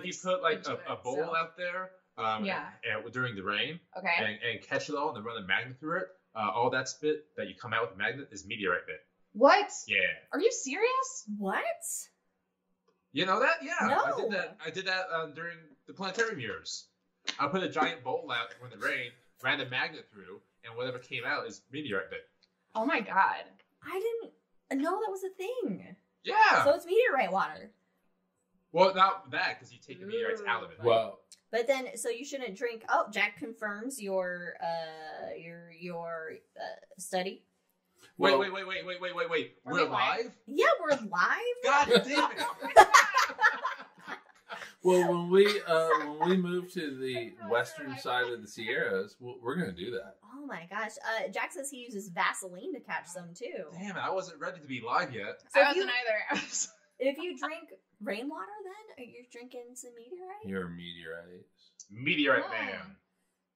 you put like a bowl out there during the rain, and catch it all and then run a magnet through it, all that spit that you come out with a magnet is meteorite bit. What? Yeah. Are you serious? What? You know that? Yeah. No. I did that during the Planetarium years. I put a giant bowl out when it rained, ran a magnet through, and whatever came out is meteorite bit. Oh my god. I didn't know that was a thing. Yeah. So it's meteorite water. Well, not that, because you take the meteorites out of it. Well, but then, so you shouldn't drink. Oh, Jack confirms your study. Wait. We're live? Yeah, we're live. God damn it. Well, when we move to the western side of the Sierras, we're going to do that. Oh my gosh. Jack says he uses Vaseline to catch some too. Damn it, I wasn't ready to be live yet. So I wasn't either. If you drink rainwater, then you're drinking some meteorite. You're a meteorite. Meteorite man.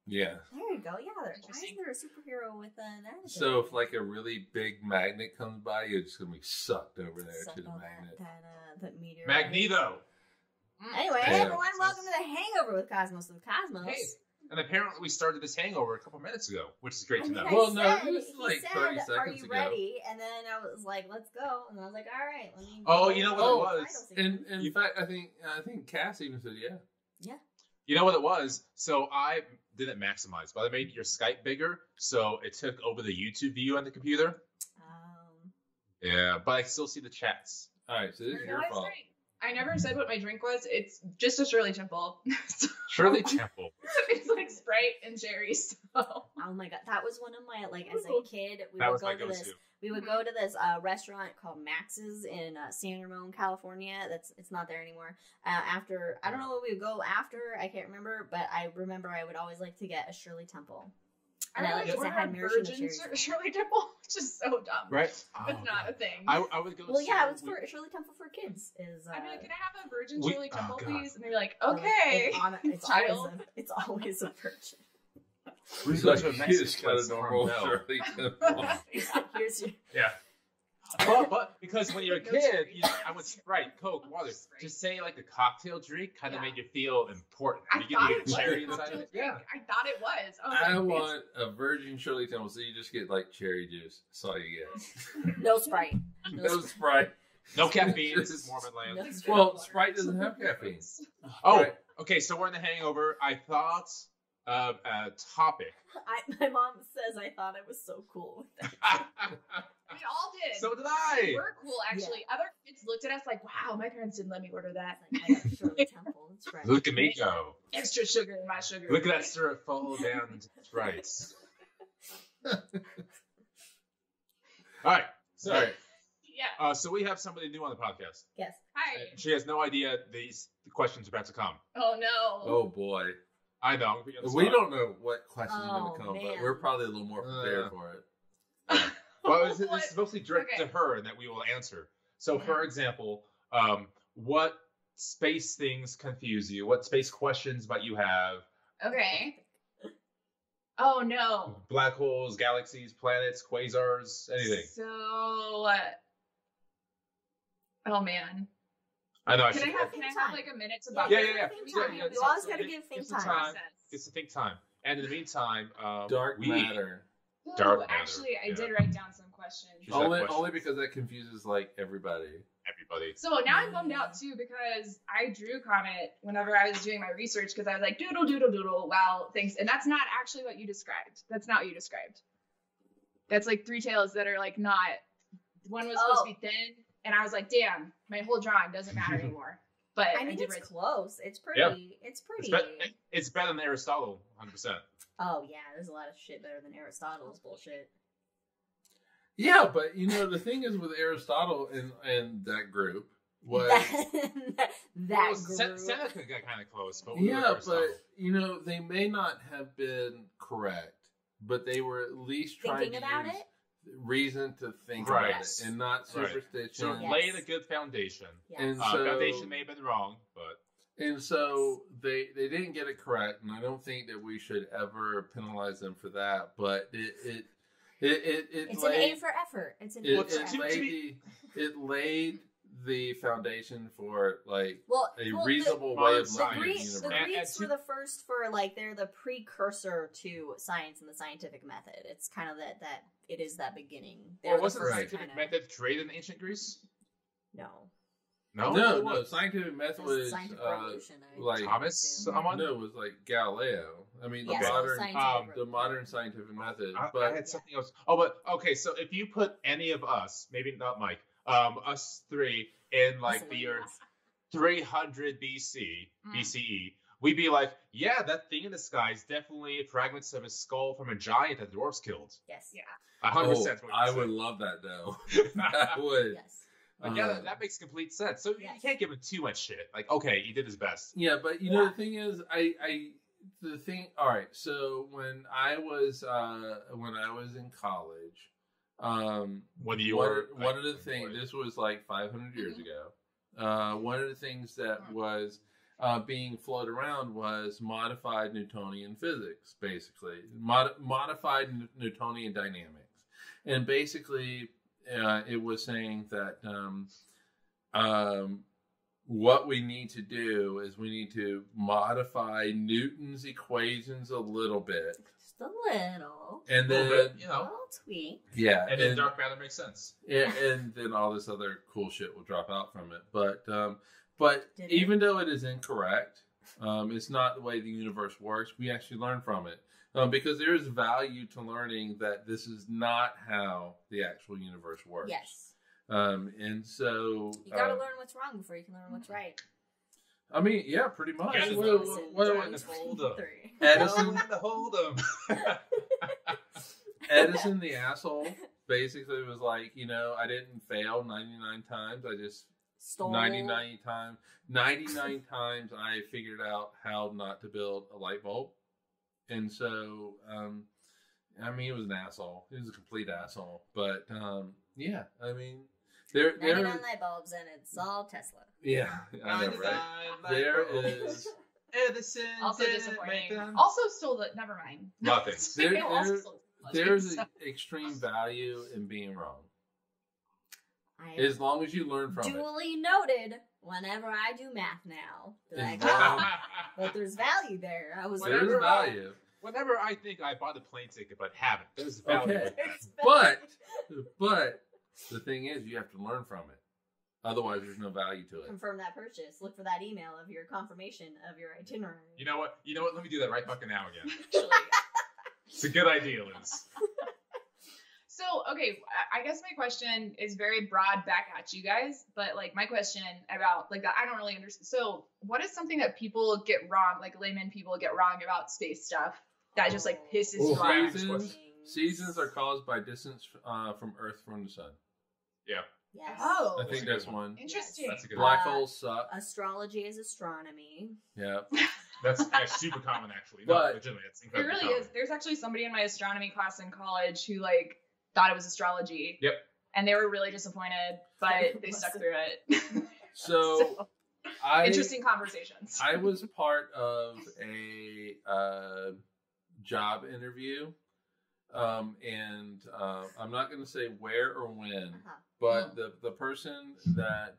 Yeah. There you go. Yeah, why is there a superhero with that? So if like a really big magnet comes by, you're just gonna be sucked over there to the magnet. That meteorite. Magneto. Anyway, hey everyone, welcome to the Hangover with Cosmos of Cosmos. Hey, and apparently we started this hangover a couple minutes ago, which is great to know. Well, no, it was like 30 seconds ago. Are you ready? And then I was like, let's go. And I was like, all right, let me. Oh, you know what it was? In fact, I think Cass even said yeah. Yeah. You know what it was? So I didn't maximize, but I made your Skype bigger, so it took over the YouTube view on the computer. Yeah, but I still see the chats. All right, so this is your fault. I never said what my drink was. It's just a Shirley Temple. Shirley Temple. It's like Sprite and cherries. So. Oh my god, that was one of my as a kid. We would go to this restaurant called Max's in San Ramon, California. It's not there anymore. After I don't know what we would go after. I can't remember, but I remember I would always like to get a Shirley Temple. And I like because it had virgin Shirley Temple, which is so dumb. Right? It's not a thing. I would go. Well, yeah, it was for Shirley Temple for kids. I'd be like, can I have a virgin Shirley Temple, please? And they're like, okay. It's always a virgin. We go to a Mexican normal Shirley Temple. Yeah. But because when you're a kid, I would Sprite, Coke, water. Just say like the cocktail drink kind of made you feel important. You get the cherry inside of it. Yeah. I thought it was. I want a virgin Shirley Temple, so you just get like cherry juice. That's all you get. No Sprite. No Sprite. No caffeine. This is Mormon land. Well, Sprite doesn't have caffeine. Oh, okay. So we're in the Hangover. I thought of a topic. My mom says I thought it was so cool. We all did. So did I. We're cool, actually. Yeah. Other kids looked at us like, wow, my parents didn't let me order that. Like, I got Shirley Temple. That's right. Look at me go. Extra sugar in my sugar. Look at that syrup fall down into Sprites. All right. So, yeah. So we have somebody new on the podcast. Yes. Hi. She has no idea the questions are about to come. Oh, no. Oh, boy. I know. We don't know what questions are going to come, but we're probably a little more prepared for it. Well, this is supposed to be directed to her and that we will answer. So, for example, what space things confuse you? What space questions might you have? Okay. Oh, no. Black holes, galaxies, planets, quasars, anything. So, oh, man. I know. Can I have like a minute to Yeah. You always got to give think time. It's a think time. And in the meantime, dark matter. Dark matter. Actually, I did write down some questions. Only because that confuses like everybody. So now I'm bummed out too because I drew Comet whenever I was doing my research because I was like doodle doodle doodle. Wow, thanks. And that's not actually what you described. That's not what you described. That's like three tails that are like not. One was supposed to be thin. And I was like, damn, my whole drawing doesn't matter anymore. But I mean, it's close. It's pretty. Yeah. It's pretty. It's better than Aristotle, 100%. Oh, yeah. There's a lot of shit better than Aristotle's bullshit. Yeah, but, the thing is with Aristotle and that group was... that group. Seneca got kind of close. But they may not have been correct, but they were at least trying to use reason to think about it and not superstition. So laid a good foundation. Yes. And so, foundation may have been wrong, but and so they didn't get it correct, and I don't think that we should ever penalize them for that. But it's an A for effort. It's an A for effort. It laid the foundation for like a reasonable way of looking at the universe. The Greeks were the first for like they're the precursor to science and the scientific method. It's kind of that it is that beginning. Well, wasn't the scientific method created in ancient Greece? No. No. Scientific method was scientific revolution. like Thomas. Someone? No, it was like Galileo. I mean, the modern scientific method. But I had something else. Oh, but okay. So if you put any of us, maybe not Mike, us three in like the year 300 BCE, we'd be like, yeah, that thing in the sky is definitely fragments of a skull from a giant that the dwarves killed. Yes. Yeah. 100%. I would love that though. I would. Yes. Like, yeah, that makes complete sense. So you can't give him too much shit. Like, okay, he did his best. Yeah, but you know the thing is, all right. So when I was in college, when you were one of the things, this was like 500 years ago. One of the things that was being floated around was modified Newtonian physics, basically modified Newtonian dynamics, and basically. It was saying that what we need to do is we need to modify Newton's equations a little bit. Just a little. And then, a little tweak. Yeah. And then dark matter makes sense. And then all this other cool shit will drop out from it. But even though it is incorrect, it's not the way the universe works, we actually learn from it. Because there is value to learning that this is not how the actual universe works. Yes. And so... You gotta learn what's wrong before you can learn what's right. I mean, yeah, pretty much. Edison, Edison, the asshole, basically was like, I didn't fail 99 times. I just... Stole. 99 times. 99 times I figured out how not to build a light bulb. And so, I mean, he was an asshole. He was a complete asshole. But, yeah, I mean, there 99 light bulbs, and it's all Tesla. Yeah, I know, right? There is... Edison. Also disappointing. Also stole it. Never mind. Nothing. There's extreme value in being wrong. As long as you learn from it. Duly noted. Whenever I do math now, but there's value there. There's value. Whenever I think I bought a plane ticket but haven't, there's value. Okay. But the thing is, you have to learn from it. Otherwise, there's no value to it. Confirm that purchase. Look for that email of your confirmation of your itinerary. You know what? Let me do that right fucking now again. It's a good idea, Liz. So, okay, I guess my question is very broad back at you guys, but like my question about like that, I don't really understand. So what is something that people get wrong, like layman people get wrong about space stuff that just like pisses you off? Seasons are caused by distance from Earth from the sun. Yeah. Yes. Oh. I think that's one. Interesting. That's a good Black holes suck. Astrology is astronomy. Yeah. That's super common, actually. But no, legitimately, it's it really common. Is. There's actually somebody in my astronomy class in college who like thought it was astrology. Yep. And they were really disappointed, but they stuck through it. So interesting conversations. I was part of a job interview. And I'm not going to say where or when, but the person that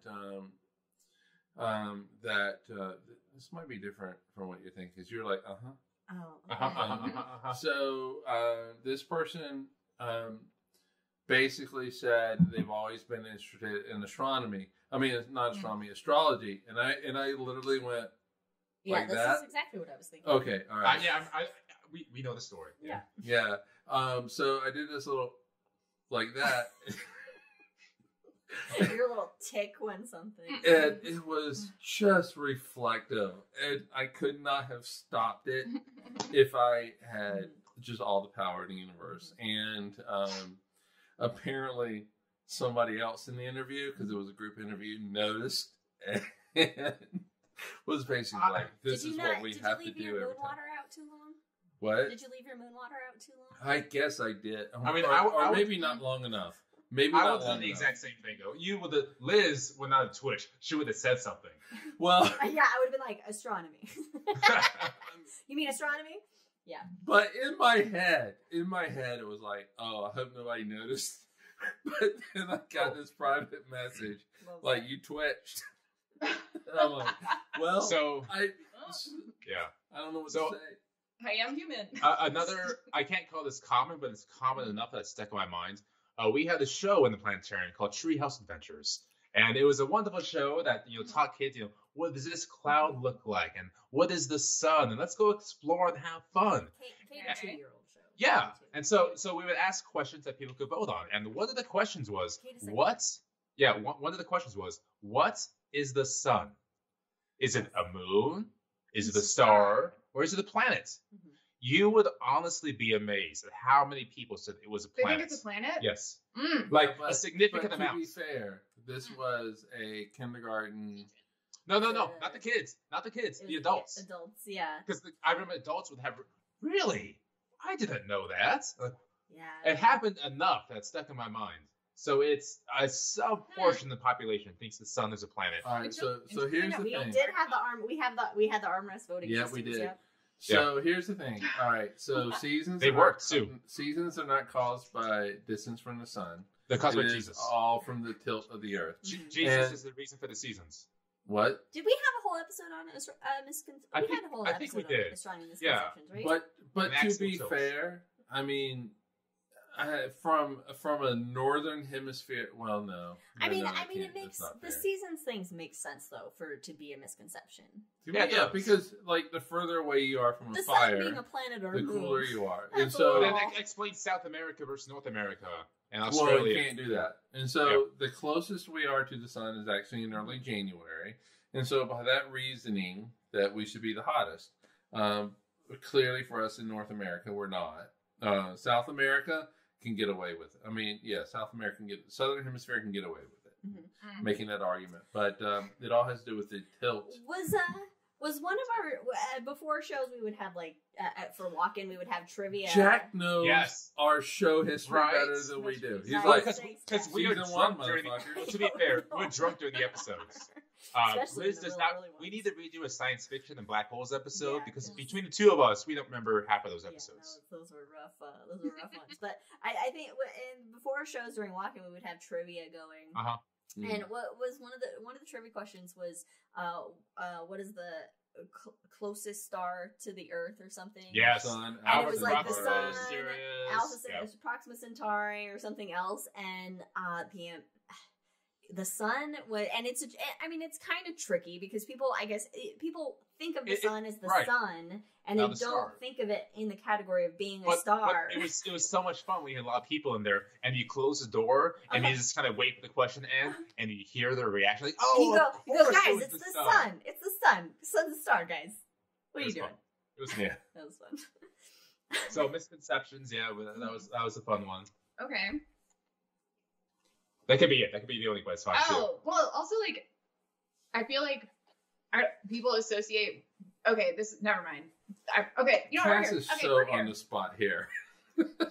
this might be different from what you think, because you're like, So this person basically said they've always been interested in astronomy. I mean, it's not astronomy, astrology, and I literally went, like this that? Is exactly what I was thinking. Okay, all right. We know the story. Yeah. So I did this little, like that. Your little tick when something. And it was just reflective. And I could not have stopped it if I had just all the power in the universe. And apparently somebody else in the interview, because it was a group interview, noticed and was basically like, this is what we have to do every time. Did you leave your moon water out too long? What? Did you leave your moon water out too long? I guess I did. I mean, or maybe not long enough. Maybe I would have done the exact same thing, though. Liz would not have Twitch. She would have said something. Well, yeah, I would have been like, astronomy. You mean astronomy? Yeah. But in my head, it was like, oh, I hope nobody noticed. But then I got this private message, like, you twitched. And I'm like, well, I don't know what to say. I am human. Another, I can't call this common, but it's common enough that it's stuck in my mind. We had a show in the Planetarium called Treehouse Adventures. And it was a wonderful show that, taught kids, what does this cloud look like? And what is the sun? And let's go explore and have fun. K-2-year-old show. Yeah. And so we would ask questions that people could vote on. And one of the questions was, one of the questions was, what is the sun? Is it a moon? Is it a star? Or is it a planet? Mm-hmm. You would honestly be amazed at how many people said it was a planet. They think it's a planet? Yes. Mm. Like a significant amount. To be fair, this was a kindergarten. No, not the kids. Not the kids. The adults. Adults, yeah. Because I remember adults would have, really? I didn't know that. Yeah. It happened enough that it stuck in my mind. So it's a sub-portion of the population thinks the sun is a planet. All right, so here's the thing. We did have the arm. We had the arm rest voting. Yeah, we did. Yeah. So here's the thing. All right, so seasons. They worked too. Seasons are not caused by distance from the sun. They're caused by Jesus. All from the tilt of the earth. Jesus is the reason for the seasons. What? Did we have a whole episode on misconceptions? I think we did. Yeah. Right? But to be fair, I mean, from a northern hemisphere. Well, no. I mean, it makes the seasons things make sense though for it to be a misconception. Yeah, because like the further away you are from a fire, sun being a planet or the cooler you are, and so then explain South America versus North America and Australia. Well, you can't do that, and so the closest we are to the sun is actually in early January, and so by that reasoning that we should be the hottest. Clearly, for us in North America, we're not. South America can get away with it. I mean, South America Southern Hemisphere can get away with it, making that argument. But it all has to do with the tilt. Was one of our before shows we would have like for walk-in we would have trivia. Jack knows our show history better than we do. He's like, because we are drunk during. To be fair, we're drunk during the episodes. Liz does not. We need to redo a science fiction and black holes episode because between the two of us, we don't remember half of those episodes. Those were rough. Those were rough ones. But I think before shows during walk-in we would have trivia going. And what was one of the trivia questions was, what is the closest star to the Earth or something? Yes, and it was like the sun, Alpha Centauri, Proxima Centauri, or something else, and the sun was, and it's kind of tricky because people think of the sun as the sun, and they don't think of it in the category of being a star. But it was so much fun. We had a lot of people in there, and you close the door, and you just kind of wait for the question to end, and you hear their reaction, like, "Oh, you go, guys, it's the sun. It's the sun. The sun's the star, guys. What are you doing?" It was fun. That was fun. So misconceptions, that was a fun one. Okay. That could be it. That could be the only place. Oh, well, also, like, I feel like people associate. Okay, never mind. You know what? Cass is so on the spot here.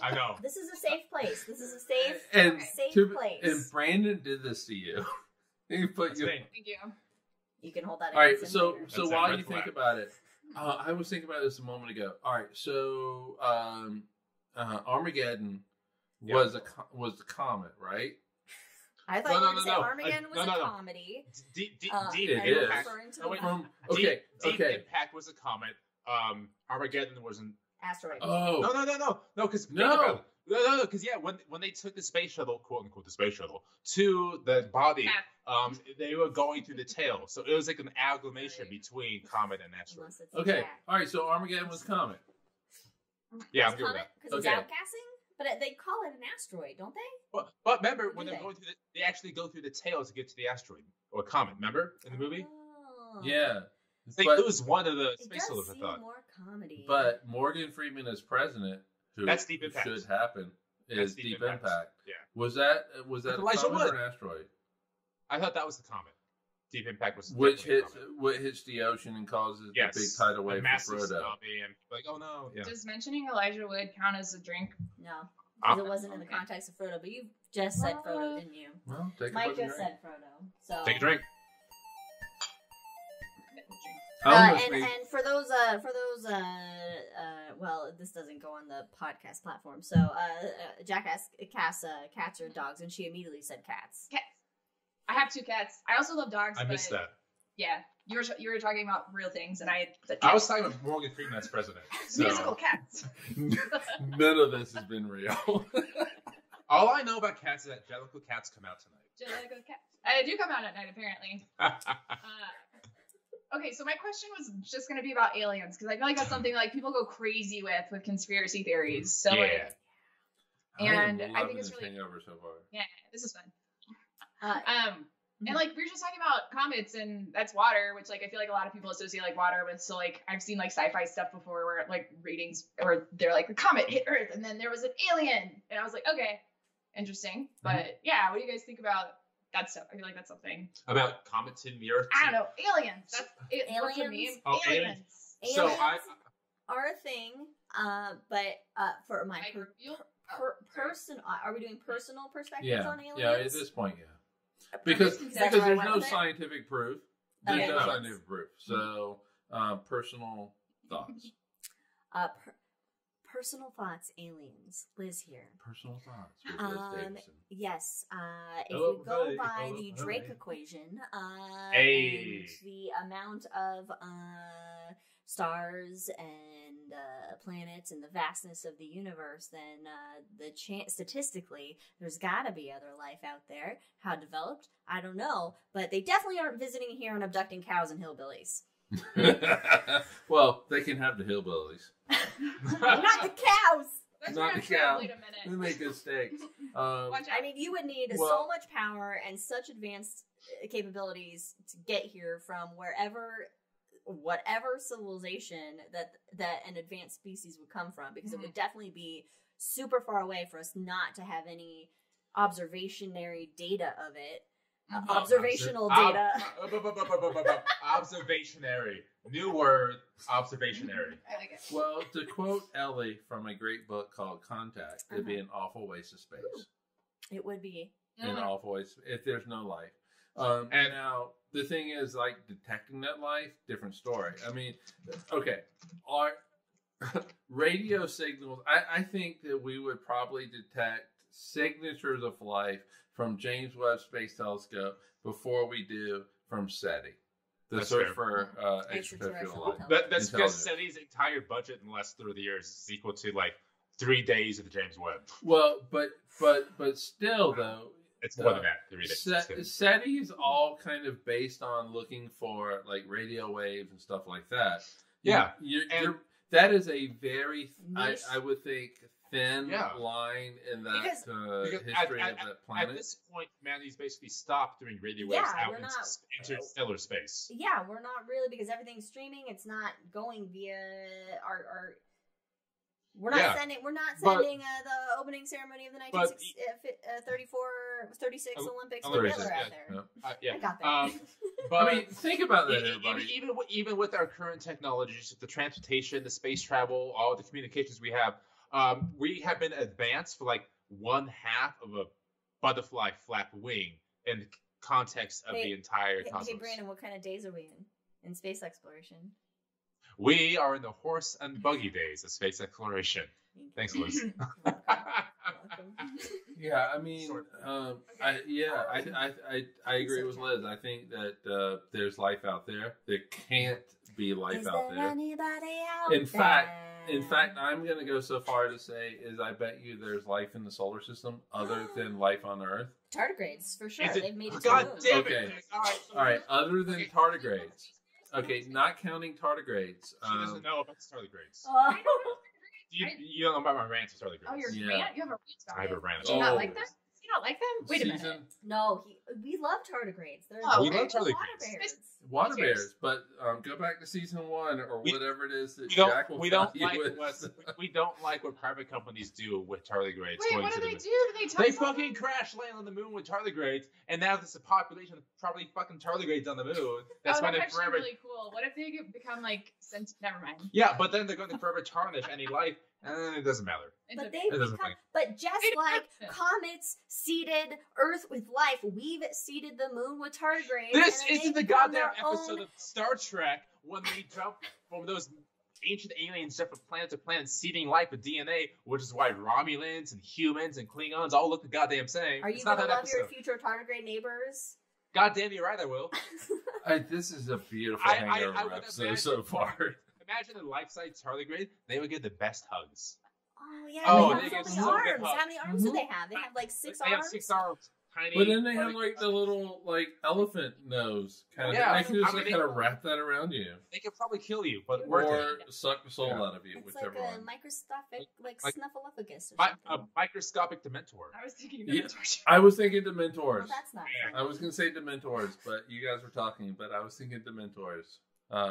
I know. This is a safe place. This is a safe place. And Brandon did this to you. He put you. Thank you. You can hold that. All right. So while you think about it, I was thinking about this a moment ago. All right. So Armageddon was the comet, right? I thought you were going to say Armageddon was a comedy. Deep Impact was a comet. Armageddon was an asteroid. Oh no! Because when they took the space shuttle, quote unquote, the space shuttle to the body, they were going through the tail, so it was like an amalgamation between comet and asteroid. Okay, all right. So Armageddon was comet. Yeah, I'm good with that. Because it's outgassing. But they call it an asteroid, don't they? But remember, when they're going through they actually go through the tail to get to the asteroid or comet. Remember in the movie? Oh. Yeah. They lose one of the space shuttles. I thought. More comedy. But Morgan Freeman as president, that's Deep Impact. Should happen, is Deep Impact. Yeah. Was that a comet or an asteroid? I thought that was the comet. Deep Impact was what hits the ocean and causes the big tidal wave for Frodo. And like, oh no! Yeah. Does mentioning Elijah Wood count as a drink? No, because it wasn't in the context of Frodo. But you just said Frodo, didn't you? Well, take Mike just said Frodo. So take a drink. And for those well, this doesn't go on the podcast platform. So Jack asked cats or dogs, and she immediately said cats. Cats. I have 2 cats. I also love dogs. I missed that. Yeah, you were talking about real things, and I said cats. I was talking about Morgan Freeman as president. So. Musical cats. None of this has been real. All I know about cats is that Jellicle cats come out tonight. Jellicle cats. I do come out at night, apparently. Okay, so my question was just going to be about aliens, because I feel like that's something like people go crazy with conspiracy theories. So yeah. And I think it's really Hangover so far. Yeah, this is fun. And like we were just talking about comets, and that's water, which like I feel like a lot of people associate like water with. So like I've seen like sci-fi stuff before where like ratings where they're like the comet hit Earth and then there was an alien, and I was like, okay, interesting. But yeah, what do you guys think about that stuff? I feel like that's something about comets hitting the Earth. I don't know, aliens. That's aliens. Oh, aliens. So I are a thing. But for my personal, are we doing personal perspectives on aliens? Yeah, at this point, yeah. Because there's no scientific proof. There's no scientific proof. So, personal thoughts. Personal thoughts, aliens. Liz here. Personal thoughts with Liz Davidson. Yes. If we go by the Drake equation, and the amount of stars and planets and the vastness of the universe, then the chance statistically there's got to be other life out there. How developed? I don't know, but they definitely aren't visiting here and abducting cows and hillbillies. Well, they can have the hillbillies. Not the cows. Not the cows. We make good steaks. I mean, you would need so much power and such advanced capabilities to get here from whatever civilization that an advanced species would come from, because it would definitely be super far away for us not to have any observationary data of it. Observational data. Observationary. New word, observationary. I like it. Well, to quote Ellie from a great book called Contact, it'd be an awful waste of space. It would be. An awful waste if there's no life. And now the thing is, like, detecting that life, different story. I mean, okay, our radio signals, I think that we would probably detect signatures of life from James Webb Space Telescope before we do from SETI. The search for extraterrestrial life. That's because SETI's entire budget in the last 30 years is equal to like 3 days of the James Webb. Well, but still though, it's more than that. 3 days. SETI is all kind of based on looking for like radio waves and stuff like that. Yeah, that is a very, I would think, thin line in that history of that planet. At this point, humanity's basically stopped doing radio waves out in interstellar space. Yeah, we're not really, because everything's streaming. It's not going via our We're not sending the opening ceremony of the 36 Olympics with Hitler out there. I got that. But I mean, think about that, everybody. Even with our current technologies, the transportation, the space travel, all the communications we have been advanced for like 1/2 of a butterfly flap wing in the context of the entire cosmos. Hey, Brandon, what kind of days are we in space exploration? We are in the horse and buggy days of space exploration. Thanks, Liz. Yeah, I mean, I agree with Liz. I think that there's life out there. There can't be life out there. In fact, I'm going to go so far to say I bet you there's life in the solar system other than life on Earth. Tardigrades, for sure. They've made it to God the moon. damn it. Okay. All right. Other than tardigrades. Okay, not counting tardigrades. She doesn't know about tardigrades. Oh. You don't know about my rant to tardigrades. Oh, your rant? You have a rant about I have a rant. Do you not like them? You don't like them? Wait a minute. No, we love tardigrades. We love tardigrades. Water bears, but go back to season 1 or whatever it is that Jack will we don't like what private companies do with tardigrades. Wait, what do they do? They fucking crash land on the moon with tardigrades, and now there's a population of probably fucking tardigrades on the moon. That's actually really cool. What if they become like never mind. Yeah, but then they're going to forever tarnish any life, and it doesn't matter. But just like comets seeded Earth with life, we've seeded the moon with tardigrades. This isn't the goddamn episode of Star Trek when they jump from those ancient aliens jump from planet to planet, seeding life with DNA, which is why Romulans and humans and Klingons all look the goddamn same. Are you going to love your future tardigrade neighbors? Goddamn, you're right, I will. This is a beautiful Hangover episode so far. Imagine a life-size tardigrade, they would get the best hugs. Oh, yeah, they have so many arms. How many arms do they have? They have like 6 arms? They have 6 arms. Tiny, but then they have like the little like elephant nose kind of. Yeah, they can just kind of wrap that around you. They could probably kill you, but or suck the soul out of you. It's whichever like a one. microscopic, like Snuffleupagus or something. A microscopic Dementor. I was thinking Dementors. I was thinking Dementors. Well, that's not. I was gonna say Dementors, but you guys were talking. But I was thinking Dementors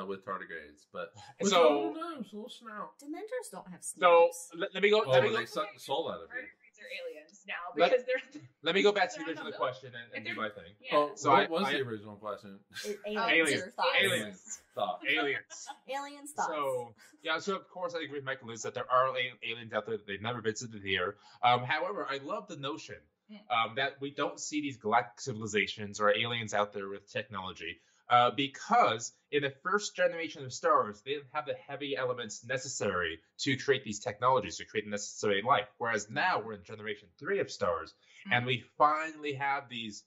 with tardigrades. But with a little nose, a little snout. Dementors don't have snouts. So let me go. They suck the soul out of you. They're aliens now because they're. Let me go back to the original question and do my thing. Yeah. Oh, so what was the original question? Aliens. Thoughts. Aliens thoughts. So of course I agree with Michael Liz that there are aliens out there that they've never visited here. However, I love the notion that we don't see these galactic civilizations or aliens out there with technology. Because in the first generation of stars, they didn't have the heavy elements necessary to create these technologies, to create the necessary life. Whereas now we're in generation 3 of stars, and we finally have these.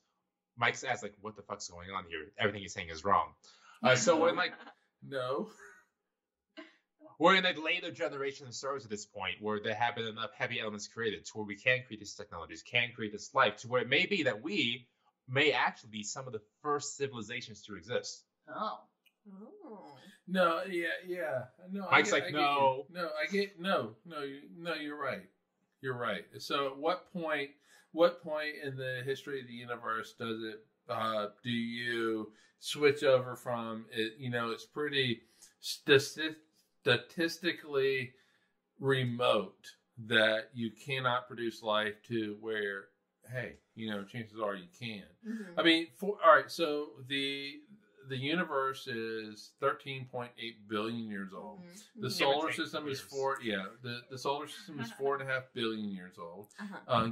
Mike's asked, like, what the fuck's going on here? Everything he's saying is wrong. So we're like, no. We're in a later generation of stars at this point, where there have been enough heavy elements created to where we can create these technologies, can create this life, to where it may be that we may actually be some of the first civilizations to exist. Oh. No, yeah. No, Mike's no. You're right. You're right. So at what point in the history of the universe does it, do you switch over from it? It's pretty statistically remote that you cannot produce life to where, hey, chances are you can. Mm-hmm. I mean, all right. So the universe is 13.8 billion years old. Mm-hmm. The solar system is the solar system is 4.5 billion years old.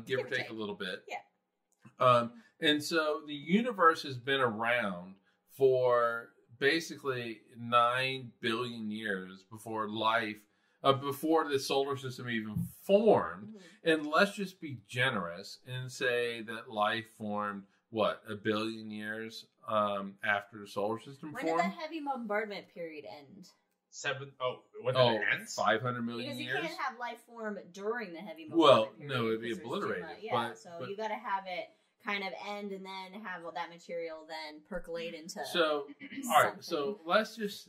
Give or take a little bit. Yeah. And so the universe has been around for basically 9 billion years before before the solar system even formed. Mm-hmm. And let's just be generous and say that life formed, 1 billion years after the solar system formed? When did the heavy bombardment period end? When did it end? 500 million years? Because you can't have life form during the heavy bombardment period. No, it'd be obliterated. But you got to have it kind of end and then have all that material then percolate into all right, so let's just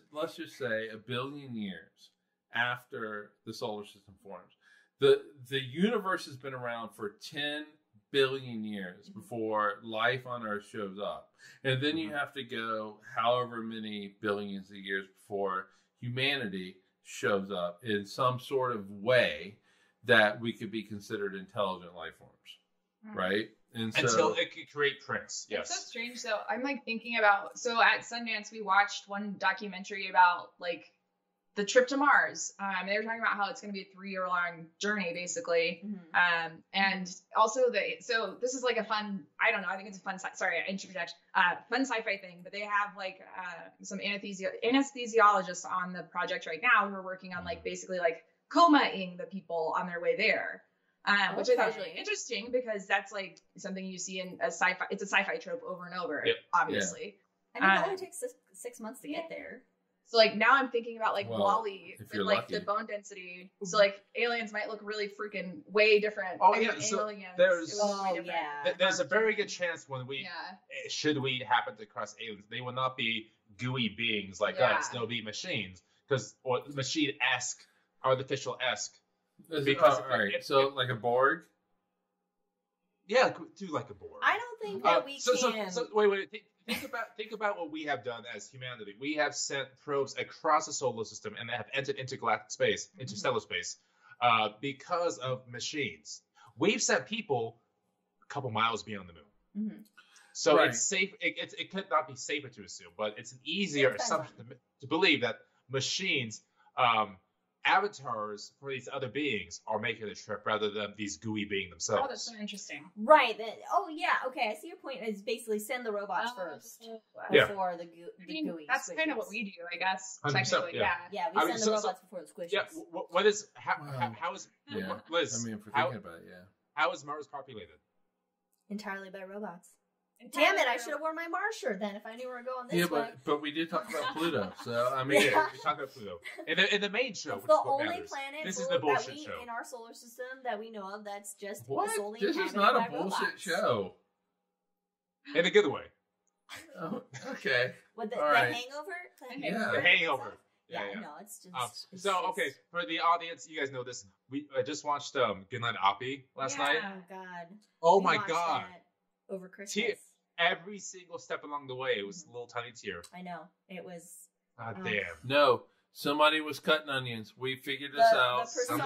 say 1 billion years after the solar system forms. The universe has been around for 10 billion years before life on Earth shows up. And then you have to go however many billions of years before humanity shows up in some sort of way that we could be considered intelligent life forms, right? And until it could create prints. Yes. It's so strange though. I'm like thinking about, so at Sundance we watched one documentary about like the trip to Mars. They were talking about how it's going to be a 3-year-long journey, basically. Mm-hmm. And also so this is like a fun, I don't know, I think it's a fun, sorry, I interject, fun sci-fi thing, but they have like some anesthesiologists on the project right now who are working on like basically like coma-ing the people on their way there. Which I thought was really interesting because that's like something you see in a sci-fi, it's a sci-fi trope over and over, obviously. Yeah. And it only takes 6 months to get there. So like now I'm thinking about like WALL-E with like lucky. the bone density. So like aliens might look really freaking way different. There's a very good chance when should we happen to cross aliens, they will not be gooey beings like us. They'll be machines or machine-esque, artificial-esque. Because so like a Borg. Yeah, do like a Borg. I don't think that we can. So wait. Think about what we have done as humanity. We have sent probes across the solar system and they have entered intergalactic space, interstellar space, because of machines. We've sent people a couple miles beyond the moon. Mm-hmm. So it's safe. It could not be safer to assume, but it's an easier assumption to believe that machines avatars for these other beings are making the trip rather than these gooey beings themselves. Oh, that's so interesting. Right. Okay. I see your point. Is basically send the robots first before the gooey. That's squishes. kind of what we do, I guess. 100%, Technically, Yeah, we send the robots before the squishes. Yeah. What is how is Liz? I mean, for thinking about it, how is Mars populated? Entirely by robots. Damn it! I should have worn my Mars shirt then if I knew we were going this way. But we did talk about Pluto, so I mean, we talked about Pluto in the main show. It's the only planet this is the bullshit show show in our solar system that we know of that's just solely This is not a bullshit show. In a good way. Oh, okay. What the right. Hangover? The Hangover. Yeah. No, it's just. Okay, for the audience, you guys know this. I just watched Goodnight Oppie last night. Oh God. Oh my God. Over Christmas. Every single step along the way, it was a little tiny tear. I know. It was. Damn. No, somebody was cutting onions. We figured this out. The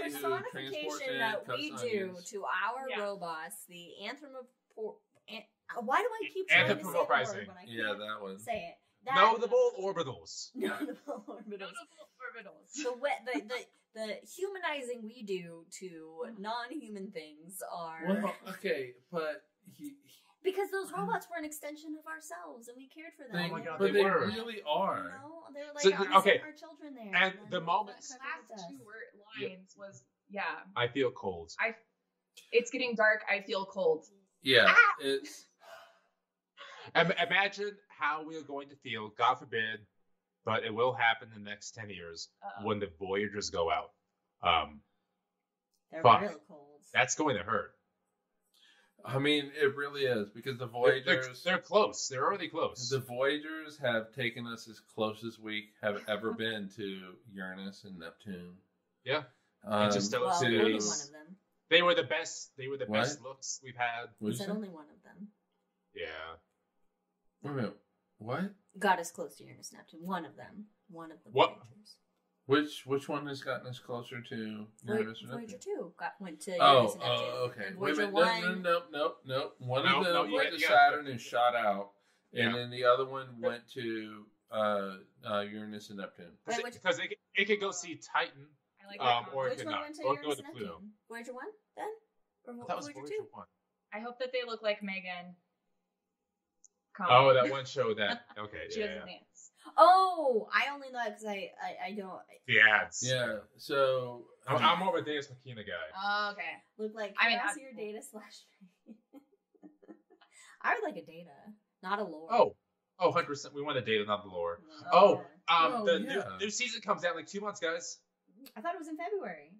personification that we do to our robots, the why do I keep trying to say the word when I can't that one. say it? Notable orbitals. Notable orbitals. The humanizing we do to non-human things are... Well, okay, but... Because those robots were an extension of ourselves, and we cared for them. Oh my God, but they were. Really are. You know? They were like our children there. And the moment... last two lines was, I feel cold. It's getting dark, I feel cold. Yeah, it's... Imagine how we're going to feel, God forbid, but it will happen in the next 10 years when the Voyagers go out. They're real cold. That's going to hurt. I mean, it really is, because the Voyagers... They're close. They're already close. The Voyagers have taken us as close as we have ever been to Uranus and Neptune. Yeah. Just only one of them. They were the best. They were the best looks we've had. We said only one of them. Yeah. Wait a minute. What? Got us close to Uranus, Neptune. One of them. One of the Voyagers. Which one has gotten us closer to Uranus or Neptune? Voyager 2 went to Uranus and Neptune. Oh, okay. Wait a minute. 1... No. One of them went to Saturn and shot out, and then the other one went to Uranus and Neptune. Because it could go see Titan, I like that or it Which could one not. went to Or Uranus go to and Pluto. Neptune? Voyager 1 then? Or That was Voyager Voyager 2? 1. I hope that they look like Megan. Oh, that one show that. Okay, she doesn't dance. Oh, I only know because I don't. The ads. Yeah, so I'm more of a Deus Machina guy. Oh, okay. Look like your data / I would like a data, not a lore. Oh, 100%. We want a data, not the lore. The new season comes out in like 2 months, guys. I thought it was in February.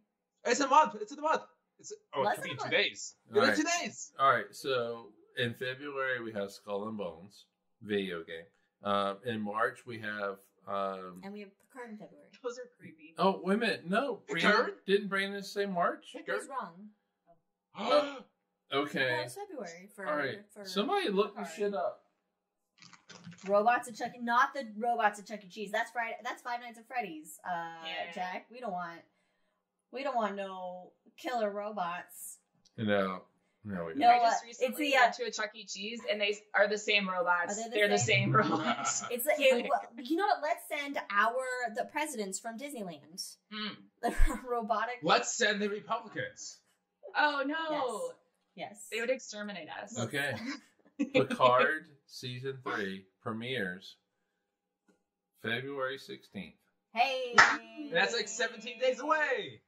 It's a month. It's in the month. It's could be in 2 days. All in 2 days. All right, so in February we have Skull and Bones video game. In March we have and we have Picard in February. Those are creepy. Oh, wait a minute. No, didn't Brandon say March? He's wrong. Okay. It's February for. All right. For somebody look this shit up. Robots at Chuck, not the robots at Chuck E. Cheese. That's Friday. That's Five Nights at Freddy's. Jack, we don't want no killer robots. No, we don't. No, I just recently went to a Chuck E. Cheese, and they are the same robots. They're the same robots. It's you know what? Let's send the presidents from Disneyland. The robotic. Let's send the Republicans. Oh no! Yes. They would exterminate us. Okay. Picard season 3 premieres February 16th. Hey. That's like 17 days away.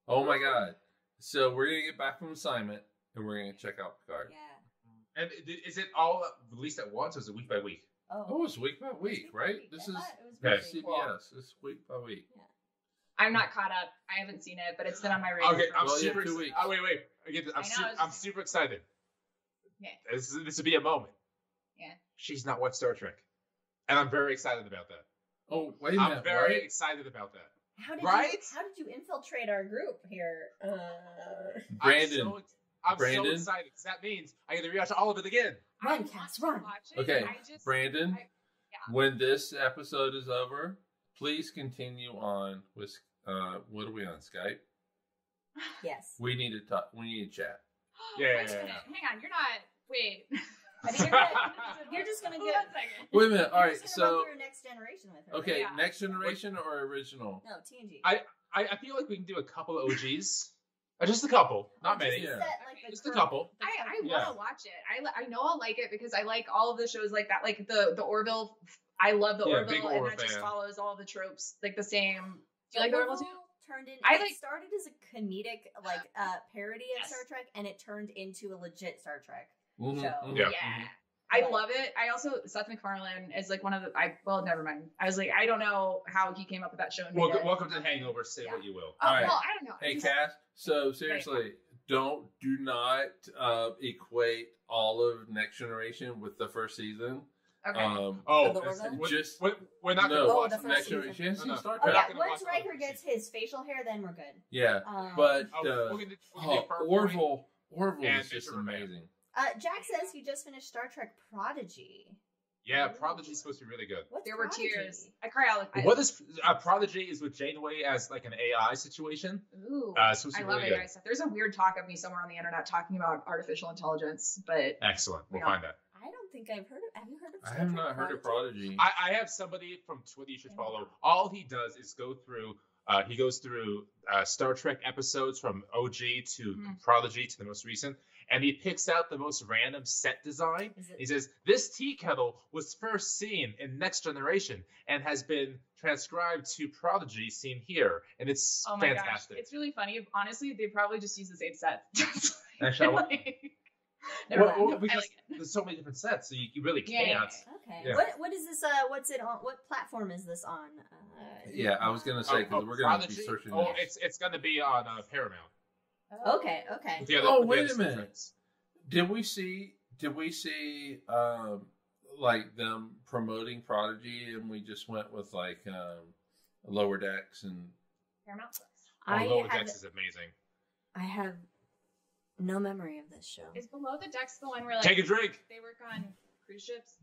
Oh my God! So we're gonna get back from assignment. And we're going to check out Picard. Yeah. And is it all released at once, or is it week by week? Oh, it's week by week, right? This is CBS. Cool. It's week by week. Yeah. I'm not caught up. I haven't seen it, but it's been on my radar. Okay, I'm super excited. Oh, wait. I get this. I'm super excited. Yeah. This would be a moment. Yeah. She's not watched Star Trek. And I'm very excited about that. Oh, wait a minute. I'm very excited about that. How did you infiltrate our group here? Brandon. I'm so excited because that means I get to rewatch all of it again. Run, Cass, run. Okay, Brandon, when this episode is over, please continue on with, what are we on, Skype? Yes. We need to talk. We need to chat. Yeah. Hang on, you're not, wait. I think you're just gonna get. Wait a minute. All right, so Next Generation with her. Okay, right? Next Generation or original? No, TNG. I feel like we can do a couple of OGs. Just a couple, not many. Set, like, just a couple. I want to watch it. I know I'll like it because I like all of the shows like that. Like the Orville. I love the Orville, and that just follows all the tropes like the same. Do you like the Orville too? It started as a comedic parody of Star Trek, and it turned into a legit Star Trek show. Yeah. I love it. I also Seth MacFarlane is like one of the. Never mind. I was like, I don't know how he came up with that show. Welcome to the Hangover. Say what you will. All right. Well, I don't know. Hey, Cass. So seriously, do not equate all of Next Generation with the first season. Okay. We're not going to watch Next Generation. Star Trek. Yeah, once Riker gets his facial hair, then we're good. Yeah, but Orville is just amazing. Jack says he just finished Star Trek Prodigy. Yeah, Prodigy's supposed to be really good. What's there Prodigy? Were tears. I cry all the time. What is Prodigy is with Janeway as like an AI situation. Ooh, I love AI stuff. There's a weird talk of me somewhere on the internet talking about artificial intelligence, but excellent. We'll find that. I don't think I've heard of. Have you heard of? I have not heard of Prodigy. I have somebody from Twitter you should follow. All he does is go through. He goes through Star Trek episodes from OG to Prodigy to the most recent, and he picks out the most random set design. He says, this tea kettle was first seen in Next Generation and has been transcribed to Prodigy, seen here. And it's fantastic. Gosh. It's really funny. Honestly, they probably just use the same set. Actually, because there's so many different sets, so you really can't. Okay. Yeah. What is this? What's it on? What platform is this on? I was gonna say because we're gonna be searching. Oh, it's gonna be on Paramount. Okay. Wait a minute. Did we see like them promoting Prodigy, and we just went with like Lower Decks and Paramount? Lower Decks is amazing. I have no memory of this show. Is Below the Decks the one where like take a drink? They work on cruise ships.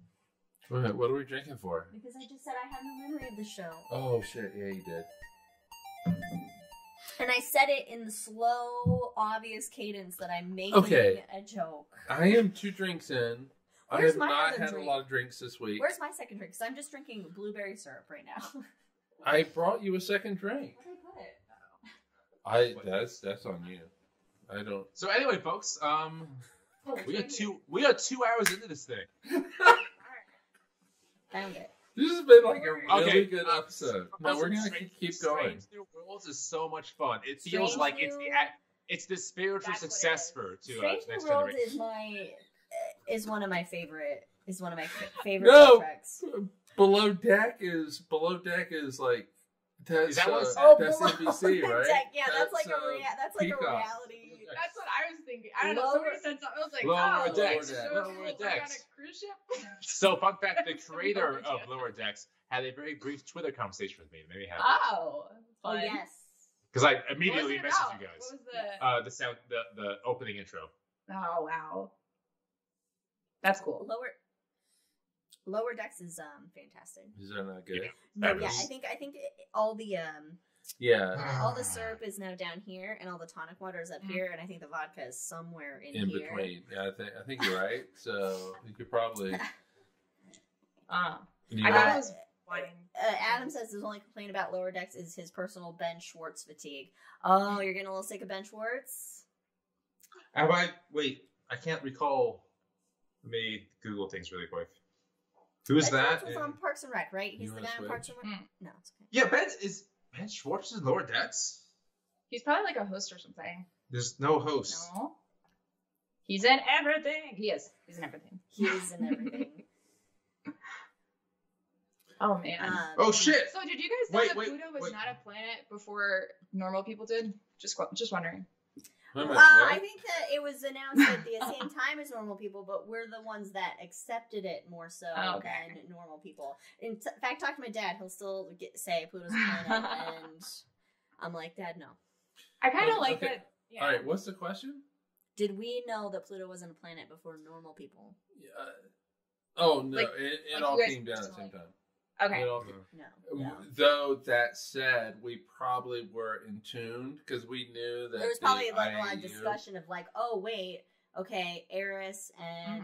What are we drinking for? Because I just said I have no memory of the show. Oh shit! Yeah, you did. And I said it in the slow, obvious cadence that I'm making a joke. I am 2 drinks in. I have not had a lot of drinks this week. Where's my second drink? Because I'm just drinking blueberry syrup right now. I brought you a second drink. Where did I put it? That's on you. I don't. So anyway, folks, we are 2 hours into this thing. Found it. This has been like a really good episode. No, we're gonna keep going. Strange New Worlds is so much fun. It feels like it's the spiritual successor to Next Generation. Is one of my favorite no, tracks. Below Deck is like that's that's NBC, right? Deck, yeah, that's like a reality. That's what I was thinking. I don't know. Somebody said something. I was like, Lower Decks. Lower Decks. On a cruise ship? So, fun fact: the creator of Lower Decks had a very brief Twitter conversation with me. Maybe have fun. Yes. Because I immediately messaged you guys. What was the opening intro. Oh wow, that's cool. Lower Decks is fantastic. Is that not good? No, yeah, I think all the all the syrup is now down here, and all the tonic water is up here, and I think the vodka is somewhere in here. Between. Yeah, I think you're right. So you could probably. I thought it was wine. Adam says his only complaint about Lower Decks is his personal Ben Schwartz fatigue. Oh, you're getting a little sick of Ben Schwartz? Wait, I can't recall. Let me Google things really quick. Who's that? Ben Schwartz was on Parks and Rec, right? He's the guy on Parks and Rec? No, it's okay. Yeah, Ben Schwartz is Lower Decks? He's probably like a host or something. There's no host. No. He's in everything. He is. He's in everything. He is in everything. Oh, man. Oh, shit. So did you guys know that Pluto was not a planet before normal people did? Just wondering. I think that it was announced at the same time as normal people, but we're the ones that accepted it more so than normal people. In fact, talk to my dad. He'll still say Pluto's a planet, and I'm like, Dad, no. I kind of like that. Yeah. All right, what's the question? Did we know that Pluto wasn't a planet before normal people? Oh, no. It all came down at the same time. Okay. No. Though that said, we probably were in tune because we knew that there was probably a lot of discussion of like, oh wait, okay, Eris and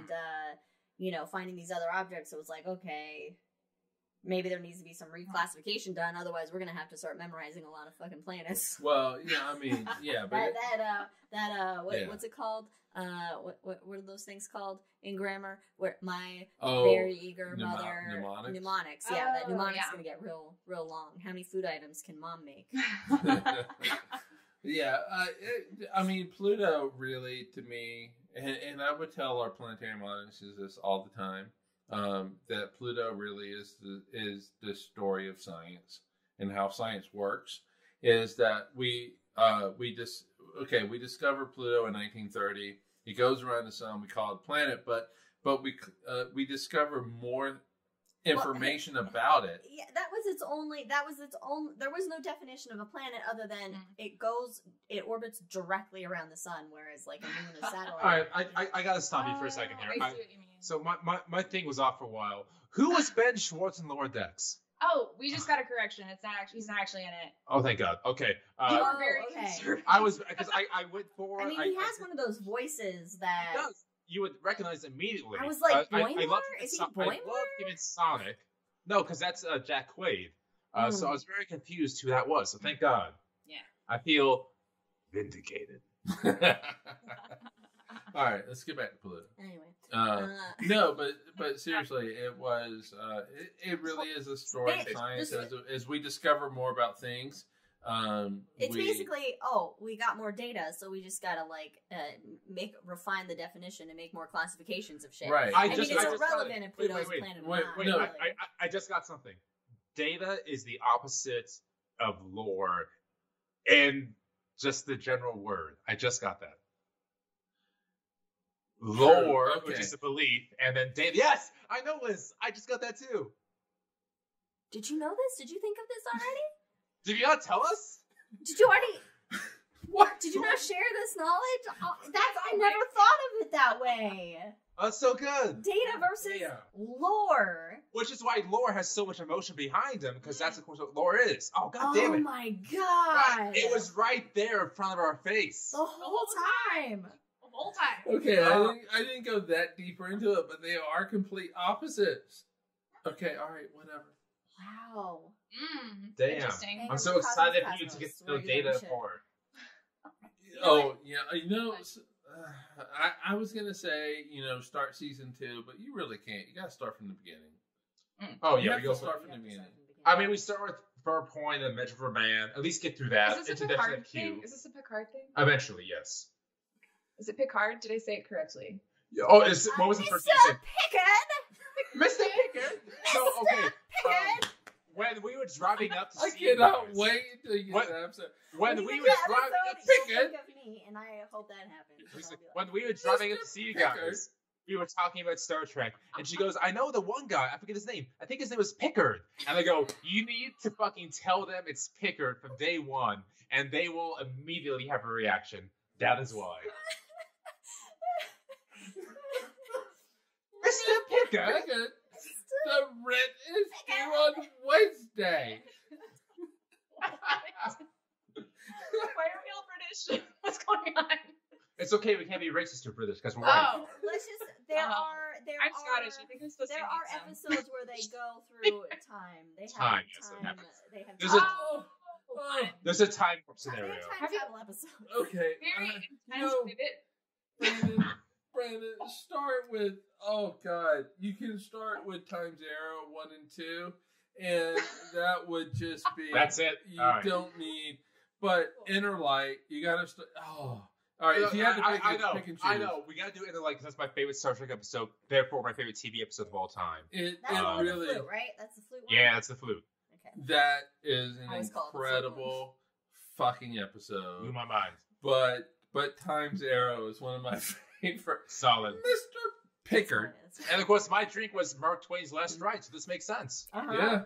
finding these other objects, it was like, okay, maybe there needs to be some reclassification done. Otherwise, we're gonna have to start memorizing a lot of fucking planets. Well, yeah, I mean, yeah, but what's it called? What are those things called in grammar? Where my very eager mother mnemonics. Yeah, that mnemonic's gonna get real long. How many food items can mom make? Yeah, I mean, Pluto really, to me, and I would tell our planetarium audiences this all the time, that Pluto really is the story of science and how science works. Is that we discovered Pluto in 1930. It goes around the sun. We call it a planet, but we discover more information about it. Yeah, that was its own. There was no definition of a planet other than it orbits directly around the sun, whereas like a moon or satellite. All right, I gotta stop you for a second here. I see what you mean. So my thing was off for a while. Who was Ben Schwartz in Lower Decks? Oh, we just got a correction. He's not actually in it. Oh, thank God. Okay. You were very conservative. I was, because I went for. I mean, he has one of those voices that. He does. You would recognize immediately. I was like, Boimler? Is he Boimler? I love him in Sonic. No, because that's Jack Quaid. So I was very confused who that was. So thank God. Yeah. I feel vindicated. All right, let's get back to Pluto. Anyway. No, but seriously, it was. It really is a story of science as we discover more about things. It's basically, we got more data, so we just gotta refine the definition and make more classifications of shit. Right. It's irrelevant if Pluto's planet or not. Wait, I just got something. Data is the opposite of lore, and just the general word. I just got that. Lore, which is a belief, and then data. Yes, I know, Liz. I just got that too. Did you know this? Did you think of this already? Did you not tell us? Did you already? What? Did you not share this knowledge? I never thought of it that way. That's so good. Data versus lore. Which is why lore has so much emotion behind them, because that's of course what lore is. Oh, God damn it. Oh my God. It was right there in front of our face. The whole time. Okay, I didn't go that deeper into it, but they are complete opposites. Okay, all right, whatever. Wow. Damn. Interesting. I'm so excited for you to get to know Data more. Oh, yeah, I was going to say, start season 2, but you really can't. You got to start from the beginning. Oh, yeah, we go start from the beginning. I mean, we start with Fur Point and Metro for Man. At least get through that. Is this a Picard thing? Is this a Picard thing? Eventually, yes. Is it Picard? Did I say it correctly? Oh, what was the first thing? Mr. Pickard! Mr. Pickard! So, okay. Pickard! When we were driving up to see I cannot wait until you get that episode. When we were driving up to Pickard! And I hope that happens. When we were driving up to see you guys, we were talking about Star Trek, and she goes, I know the one guy, I forget his name. I think his name was Pickard. And I go, you need to fucking tell them it's Pickard from day one, and they will immediately have a reaction. That is why. Mr. Pickard! The rent is due on Wednesday. Why are we all British? What's going on? It's okay, we can't be racist or British because we're white. Let's just. I'm Scottish. I think I'm supposed to. There are episodes where they go through time. They have time. They have There's a time scenario. Time travel episode. Okay. Brandon, start with. Oh God, you can start with times arrow 1 and 2, and that would just be. That's it. You don't need. But Inner Light, you gotta start. Oh. All right, if you had to pick, pick and choose. I know. We gotta do Inner Light because that's my favorite Star Trek episode. Therefore, my favorite TV episode of all time. That's really the flute, right? That's the flute one? Yeah, that's the flute. Okay. That is an incredible fucking episode. Blew my mind. But Times Arrow is one of my favorite. Solid. Mr. Pickard. And of course, my drink was Mark Twain's Last Ride, so this makes sense. Yeah.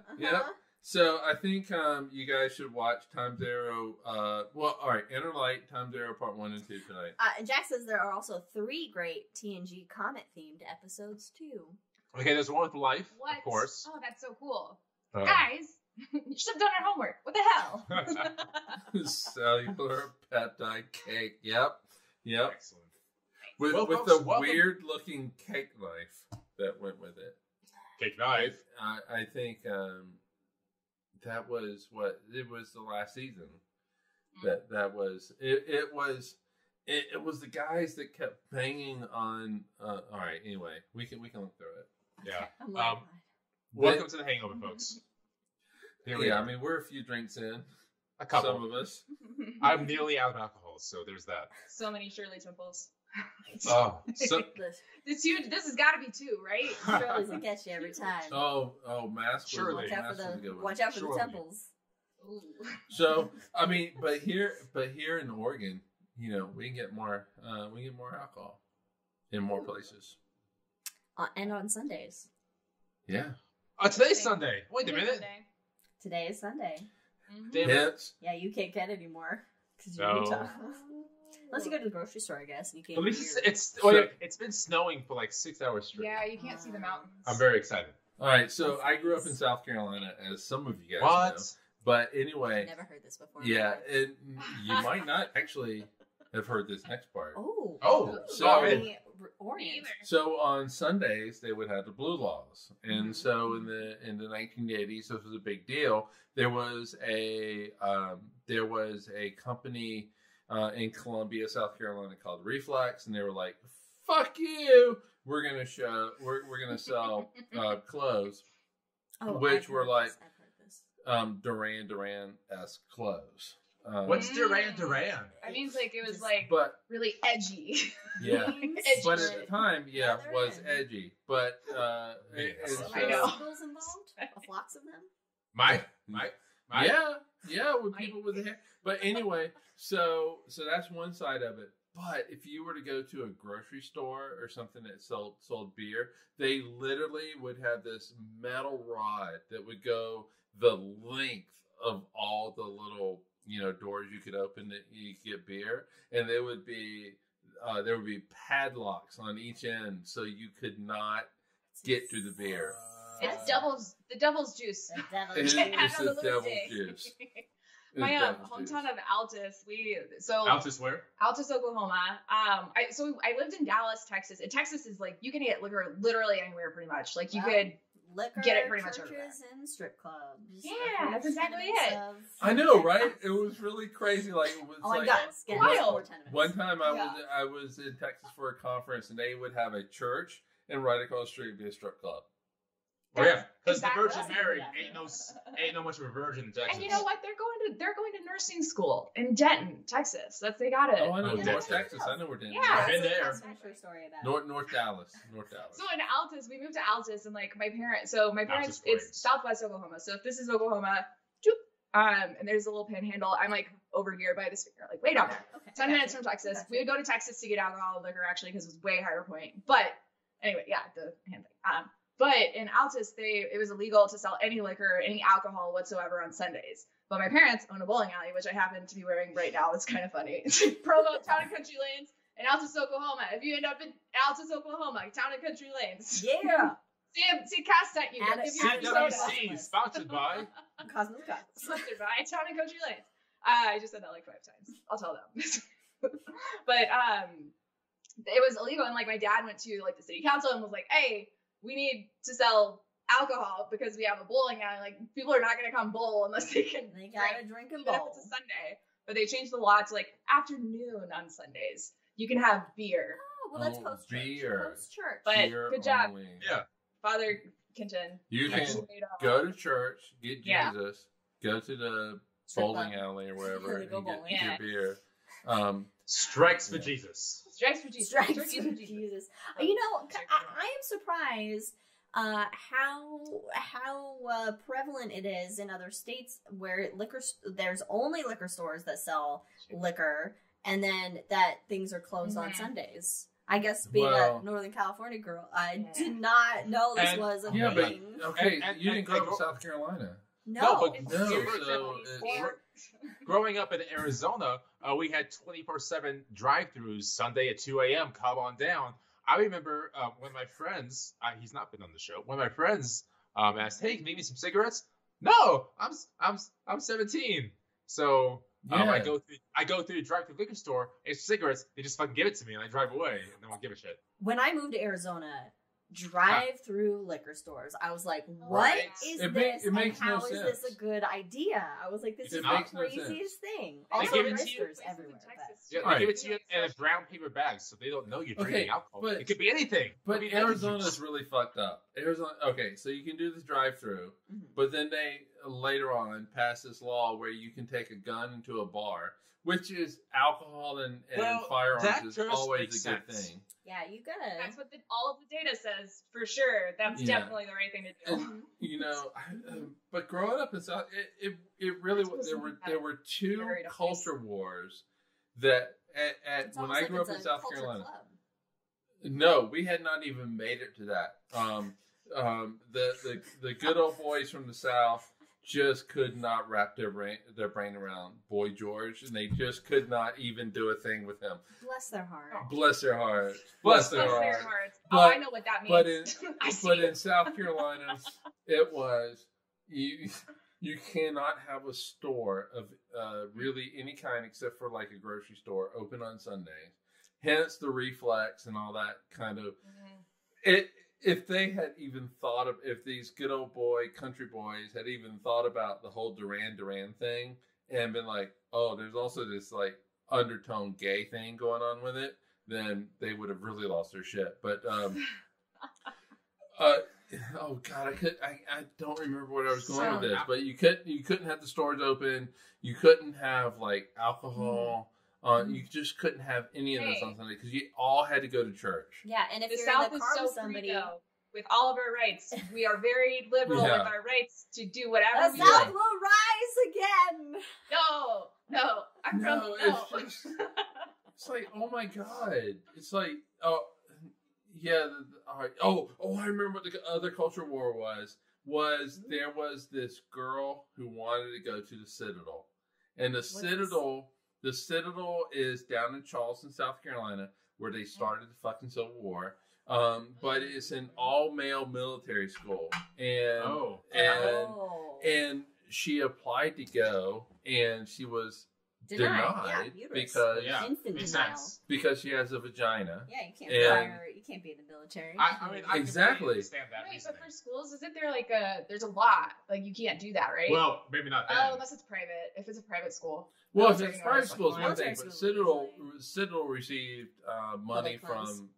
So I think you guys should watch Times Arrow. All right, Inner Light, Times Arrow Part 1 and 2 tonight. And Jack says there are also 3 great TNG Comet themed episodes too. Okay, there's one with Life, of course. Oh, that's so cool, guys! You should have done our homework. What the hell? Cellular peptide cake. Yep. Excellent. with the weird looking cake knife that went with it. Cake knife. I think that was what it was the last season. That was it. It was the guys that kept banging on. All right. Anyway, we can look through it. Yeah. Welcome to the Hangover, folks. Here we are. I mean, we're a few drinks in. A couple. Some of us. I'm nearly out of alcohol, so there's that. So many Shirley Temples. Oh, so this has got to be 2, right? Shirley's will get you every time. Oh, mask. Surely. Watch out for the temples. Ooh. So I mean, but here in Oregon, you know, we can get more alcohol in more places. And on Sundays. Yeah. Today's Sunday. Wait a minute. Today is Sunday. Damn it. Yeah, you can't get anymore because you're in Utah. Unless you go to the grocery store, I guess. And you can't. At least it's been snowing for like 6 hours straight. Yeah, you can't see the mountains. I'm very excited. All right, so I grew up in South Carolina, as some of you guys know. But anyway, I've never heard this before. Yeah, you might not actually have heard this next part. So on Sundays they would have the blue laws, and so in the 1980s, this was a big deal. There was a company in Columbia, South Carolina called Reflex, and they were like, "Fuck you! We're gonna sell clothes," which were like Duran Duran-esque clothes. What's Duran Duran? I mean, like it was like really edgy. Yeah, but at the time, it was edgy. But I know. Singles involved? Lots of them. Mike. Yeah, with people with hair. But anyway, so that's one side of it. But if you were to go to a grocery store or something that sold beer, they literally would have this metal rod that would go the length of all the little, doors you could open that you could get beer, and there would be padlocks on each end, so you could not get to the beer. It's the devil's juice. It's the devil's juice. My hometown of Altus, Altus where? Altus, Oklahoma. I lived in Dallas, Texas. And Texas is like you can get liquor literally anywhere, pretty much. Like you could get it pretty much everywhere. And strip clubs. Yeah, that's exactly it. I know, right? It was really crazy. Like it was wild. One time I was in Texas for a conference, and they would have a church, and right across the street would be a strip club. Oh yeah, because the Virgin Mary ain't no much of a virgin in Texas. And you know what? They're going to nursing school in Denton, Texas. They got it. Oh, I know North Texas. I know where Denton. Yeah, I've been there. North Dallas. So in Altus, we moved to Altus, and like my parents, it's Southwest Oklahoma. So if this is Oklahoma, and there's a little panhandle. I'm like over here by this figure, like way down there. 10 minutes from Texas. We would go to Texas to get alcohol and liquor actually because it was way higher point. But anyway, yeah, the hand thing. But in Altus, it was illegal to sell any liquor, any alcohol whatsoever on Sundays. But my parents own a bowling alley, which I happen to be wearing right now. It's kind of funny. Provo, Town and Country Lanes, in Altus, Oklahoma. If you end up in Altus, Oklahoma, Town and Country Lanes. Yeah. See, Cass sent you. CwC, sponsored by. Sponsored by Town and Country Lanes. I just said that like 5 times. I'll tell them. But it was illegal, and like my dad went to like the city council and was like, "Hey, we need to sell alcohol because we have a bowling alley. Like people are not going to come bowl unless they can. They gotta drink and bowl. It's a Sunday, but they changed the law to like afternoon on Sundays. You can have beer. Oh, well, that's post church. But beer good job, yeah, Father Kenton. You can go to church, get Jesus, go to the bowling alley or wherever, and get your beer. Strikes for Jesus. Strikes for Jesus. Strikes for Jesus. I am surprised how prevalent it is in other states where there's only liquor stores that sell liquor, and then that things are closed on Sundays. I guess being a Northern California girl, I did not know this was a thing. But you didn't grow up in South Carolina. No. Growing up in Arizona, we had 24/7 drive-thrus Sunday at 2 a.m. Come on down. I remember when my friends, he's not been on the show. When my friends asked, "Hey, can you give me some cigarettes?" No, I'm 17. So Yeah. I go through the drive-through liquor store. It's cigarettes. They just fucking give it to me, and I drive away, and no one give a shit. When I moved to Arizona, drive-through liquor stores, I was like, "What is this? And how is this a good idea?" I was like, "This is the craziest thing." Also, listers everywhere. Yeah, they give it to you in a brown paper bag, so they don't know you're drinking alcohol. But it could be anything. But Arizona's really fucked up. Arizona, okay, so you can do this drive-through, but then they later on pass this law where you can take a gun into a bar, which is alcohol and firearms is always a good thing. Yeah, you gotta. That's what all of the data says for sure. That's definitely the right thing to do. And, you know, but growing up in South, it really there were two culture wars that when I grew up in South Carolina. Club. No, we had not even made it to that. The good old boys from the South just could not wrap their brain around Boy George, and they just could not even do a thing with him. Bless their heart. Bless their heart. Bless their hearts. But, I know what that means. But in South Carolina, it was you cannot have a store of really any kind except for like a grocery store open on Sundays. Hence the reflex and all that kind of it. If they had even thought of, if these good old country boys had even thought about the whole Duran Duran thing and been like, oh, there's also this like undertone gay thing going on with it, then they would have really lost their shit. But, oh God, I don't remember what I was going with this, but you couldn't have the stores open. You couldn't have like alcohol. You just couldn't have any of this on Sunday because you all had to go to church. Yeah, and if the you're South in the car is with so somebody, free, though, with all of our rights, we are very liberal with our rights to do whatever the South will rise again. No, I'm from the South. It's like, oh my God, it's like, oh yeah, all right. Oh, I remember what the other culture war was there was this girl who wanted to go to the Citadel, and the Citadel is down in Charleston, South Carolina, where they started the fucking Civil War. But it's an all-male military school, and she applied to go, and she was denied because she has a vagina. Yeah, you can't be in the military. I mean, exactly. Understand that. Wait, but for schools, isn't there like there's a law, like you can't do that, right? Well, maybe not that. Oh, unless it's private. If it's a private school. Well, if it's private school, it's one thing, but Citadel received money from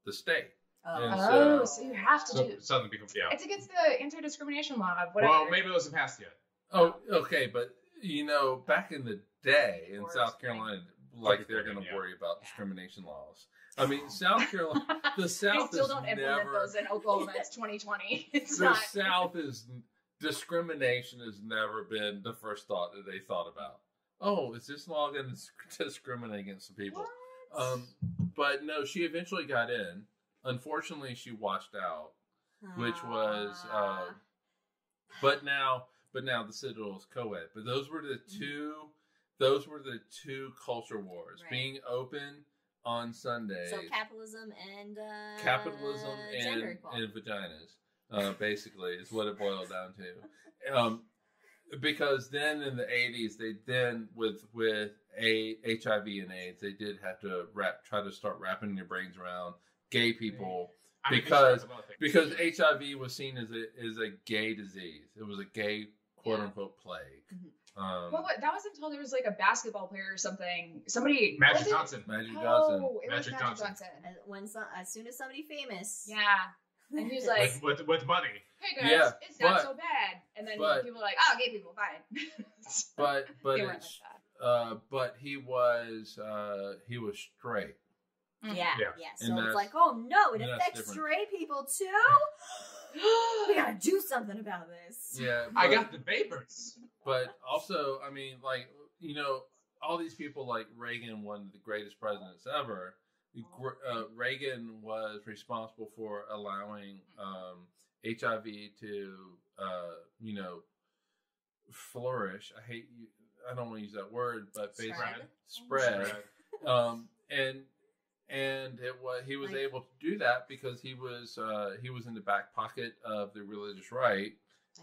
the state. So you have to do something. It's against the anti-discrimination law of whatever. Well, maybe it wasn't passed yet. Oh, okay, but you know, back in the day in South Carolina, like they're going to worry about discrimination laws. I mean, South Carolina, the South still don't implement those in Oklahoma. It's 2020. South is discrimination has never been the first thought that they thought about. Oh, is this law going to discriminate against the people? But no, she eventually got in. Unfortunately, she washed out, which was. But now the Citadel is co-ed. But those were the two. Those were the two culture wars: being open on Sundays. So capitalism and vaginas, basically, is what it boiled down to. Because then in the 80s, they then with HIV and AIDS, they did have to try to start wrapping their brains around gay people because HIV was seen as a gay disease. It was a gay quote unquote plague. Well, that was until there was like a basketball player or something. Magic Johnson. Magic Johnson. As soon as somebody famous. Yeah. And he was like, with money. Hey guys, it's not so bad. And then people were like, oh, gay people, fine. but he was straight. Yeah. So it's like, oh no, it affects straight people too. We gotta do something about this. Yeah, I got the vapors. But also, I mean, like, you know, all these people like Reagan, one of the greatest presidents ever. Reagan was responsible for allowing HIV to, flourish. I don't want to use that word, but basically spread. And he was able to do that because he was in the back pocket of the religious right,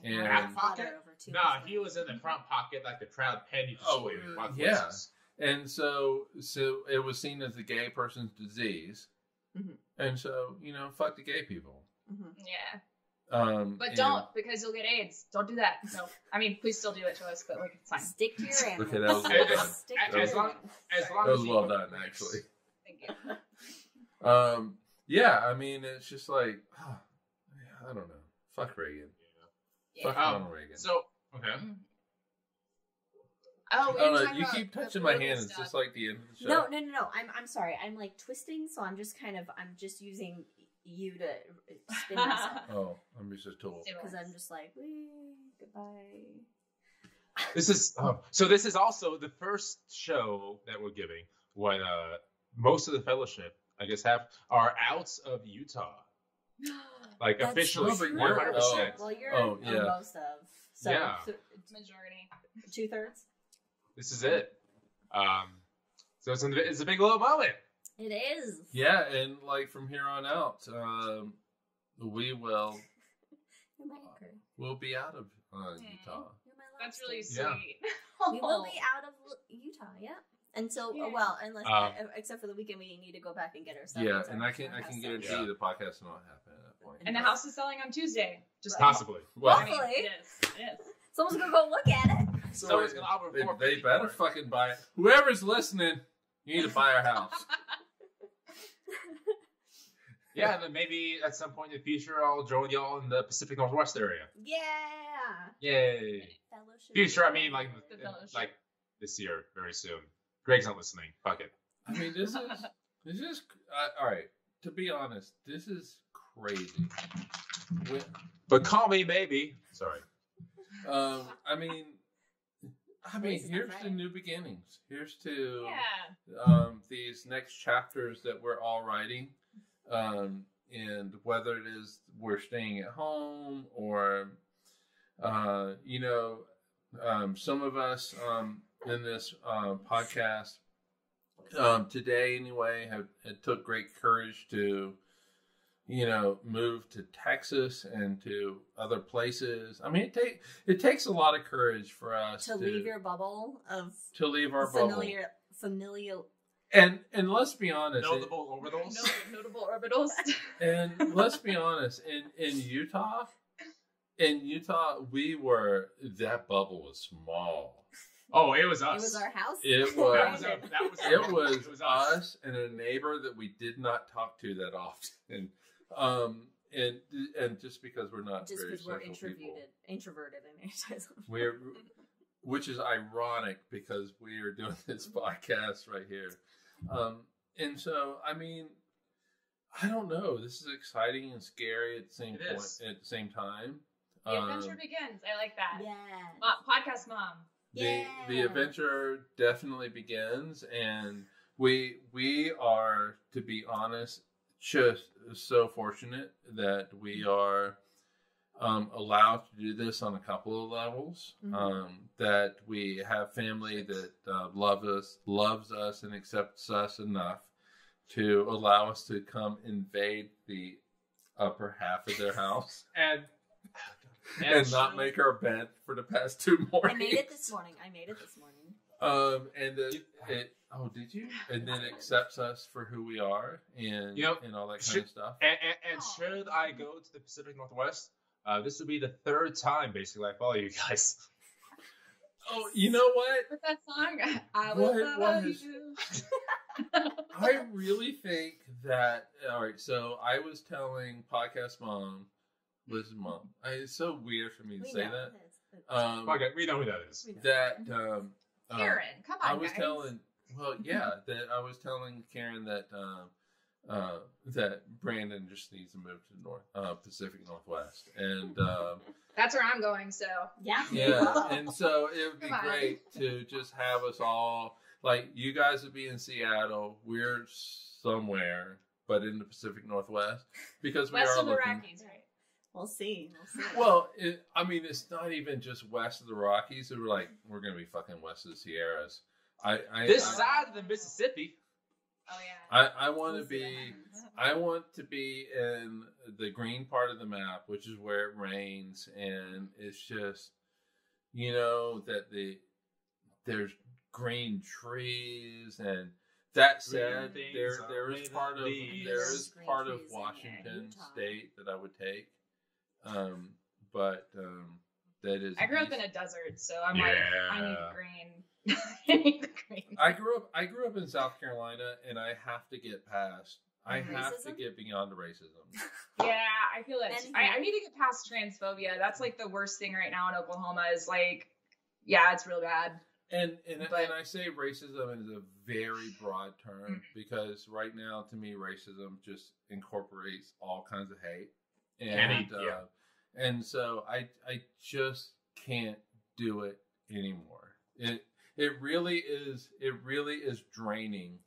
And back pocket? Nah, he was in the front pocket like the proud penny. Yeah. And so it was seen as a gay person's disease. Mm-hmm. And so, fuck the gay people. Mm-hmm. Yeah. But don't, because you'll get AIDS. Don't do that. No. I mean, please still do it to us, but it's fine. Stick to your animals. Okay, that was well done. As long that was well done, actually. Thank you. Yeah, I mean, it's just like, I don't know. Fuck Reagan. Yeah. Fuck Ronald Reagan. So, okay. Oh, you keep touching my hand. It's just like the end of the show. No. I'm sorry. I'm like twisting, so I'm just using you to spin myself. Oh, I'm just a tool. Because I'm just like, goodbye. This is this is also the first show that we're giving when most of the fellowship, I guess, are out of Utah. Like officially, 100%. Well, you're most of. So yeah. Majority. 2/3. This is it. So it's a big little moment. It is. Yeah, and like from here on out, we will we'll be out of Utah. That's really sweet. Yeah. We will be out of Utah. Yeah. Until unless except for the weekend, we need to go back and get our stuff. Yeah, and I can guarantee you the podcast will not happen at that point. And the house is selling on Tuesday. Just possibly. Well, hopefully, it is. Someone's gonna go look at it. So they better fucking buy it. Whoever's listening, you need to buy our house. Yeah, and then maybe at some point in the future, I'll join y'all in the Pacific Northwest area. Yeah. Yay. Future, I mean, like this year, very soon. Greg's not listening. Fuck it. I mean, this is all right. To be honest, this is crazy. But call me maybe. Sorry. I mean, here's to new beginnings. Here's to these next chapters that we're all writing. And whether it is we're staying at home or, some of us in this podcast today anyway it took great courage to, move to Texas and to other places. I mean, it takes a lot of courage for us to leave your bubble to leave our familial. And let's be honest. Notable orbitals. Notable orbitals. And let's be honest. In Utah, that bubble was small. Oh, it was us. It was our house. It was us and a neighbor that we did not talk to that often. And just because we're not just very because we're introverted and antisocial. Which is ironic because we are doing this podcast right here. And so, I mean, I don't know. This is exciting and scary at the same at the same time. The adventure begins. I like that. Yeah. Podcast mom. The adventure definitely begins, and we are, to be honest, just so fortunate that we are allowed to do this on a couple of levels. Mm-hmm. That we have family that loves us, and accepts us enough to allow us to come invade the upper half of their house and not make our bed for the past 2 mornings. I made it this morning. And did you? And then accepts us for who we are and all that kind of stuff. And should I go to the Pacific Northwest? This will be the 3rd time, basically, I follow you guys. Oh, you know what? What's that song? I will follow you. I really think that, all right, so I was telling Podcast Mom, Liz's mom, it's so weird for me to say that. Okay, we know who that is. Karen, come on, I was telling Karen that that Brandon just needs to move to the Pacific Northwest, and that's where I'm going. So yeah, and so it would be great to just have us all, like, you guys would be in Seattle, we're somewhere, but in the Pacific Northwest, because we west are of the Rockies, right? We'll see. Well, it's not even just west of the Rockies. We're going to be fucking west of the Sierras. This side of the Mississippi. Oh yeah. I want to be in the green part of the map, which is where it rains, and it's just, you know, that there's green trees. And that said, there is part of Washington State that I would take, but that is. I grew up in a desert, so I'm like, I need green. I need the green. I grew up in South Carolina, and I have to get past. I have to get beyond the racism. Yeah, I feel that. I need to get past transphobia. That's like the worst thing right now in Oklahoma. Is like, yeah, it's real bad. And I say racism is a very broad term because right now, to me, racism just incorporates all kinds of hate, and so I just can't do it anymore. It really is draining.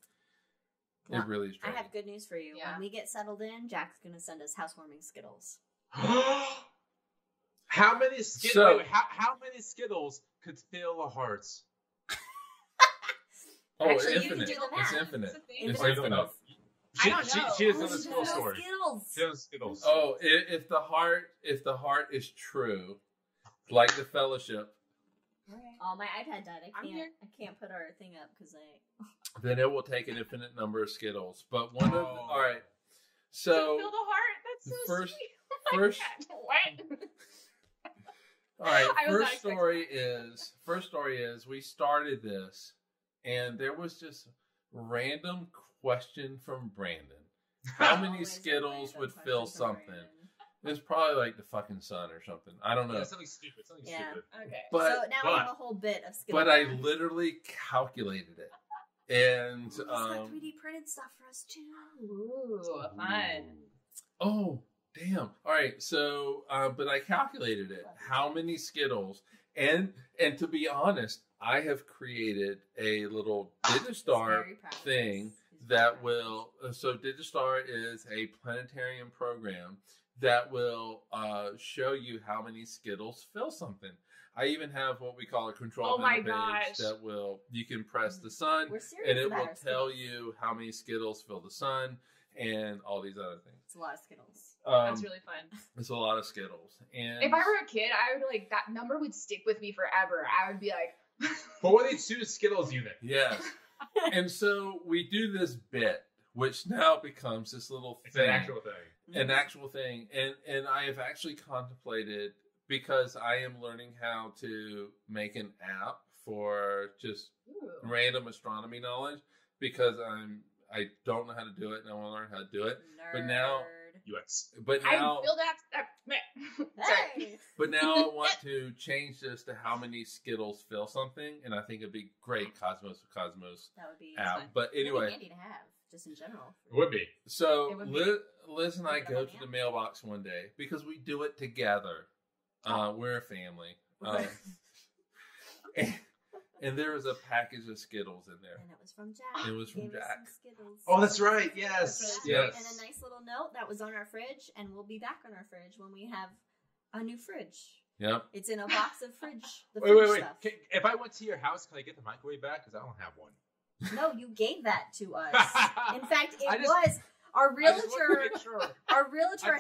Well, it really is draining. I have good news for you. Yeah. When we get settled in, Jack's gonna send us housewarming Skittles. How many Skittles? How many Skittles could fill a heart? Actually, infinite. It's infinite. It's infinite. I don't know. She doesn't know the Skittle story. Skittles. She knows Skittles. Oh, if the heart is true, like the fellowship. Oh, my iPad died. I can't put our thing up because Then it will take an infinite number of Skittles. But one of all right. So to fill the heart. That's so first. What? All right. First story is we started this, and there was just random question from Brandon. How many Skittles would fill something? It's probably like the fucking sun or something. I don't know. Yeah, something stupid. Okay. So now we have a whole bit of Skittles. But I literally calculated it. And it's got 3D printed stuff for us too. Ooh, fun. Oh, damn. All right. So, but I calculated it. How many Skittles? And to be honest, I have created a little Digistar thing that will. So Digistar is a Planetarium program that will show you how many Skittles fill something. I even have what we call a control page that you can press the sun and it will tell you how many Skittles fill the sun and all these other things. It's a lot of Skittles. That's really fun. It's a lot of Skittles. And if I were a kid, I would like that number would stick with me forever. I would be like, but what is 2 Skittles unit? Yes. And so we do this bit, which now becomes this little thing. It's an actual thing. An actual thing. And I have actually contemplated, because I am learning how to make an app for just random astronomy knowledge, because I don't know how to do it and I want to learn how to do it. Nerd. But now UX. But now I feel that. Sorry. But now I want to change this to how many Skittles fill something, and I think it'd be great Cosmos that would be app. fun. But anyway, handy to have. Just in general. It would be. So Liz and I go to the mailbox one day because we do it together. We're a family. And there was a package of Skittles in there. And it was from Jack. It was from Jack. Oh, that's right. Yes. Yes. And a nice little note that was on our fridge, and we'll be back on our fridge when we have a new fridge. Yep. It's in a box of fridge. Wait. Stuff. If I went to your house, can I get the microwave back? Because I don't have one. No, you gave that to us. In fact, was our realtor. Our realtor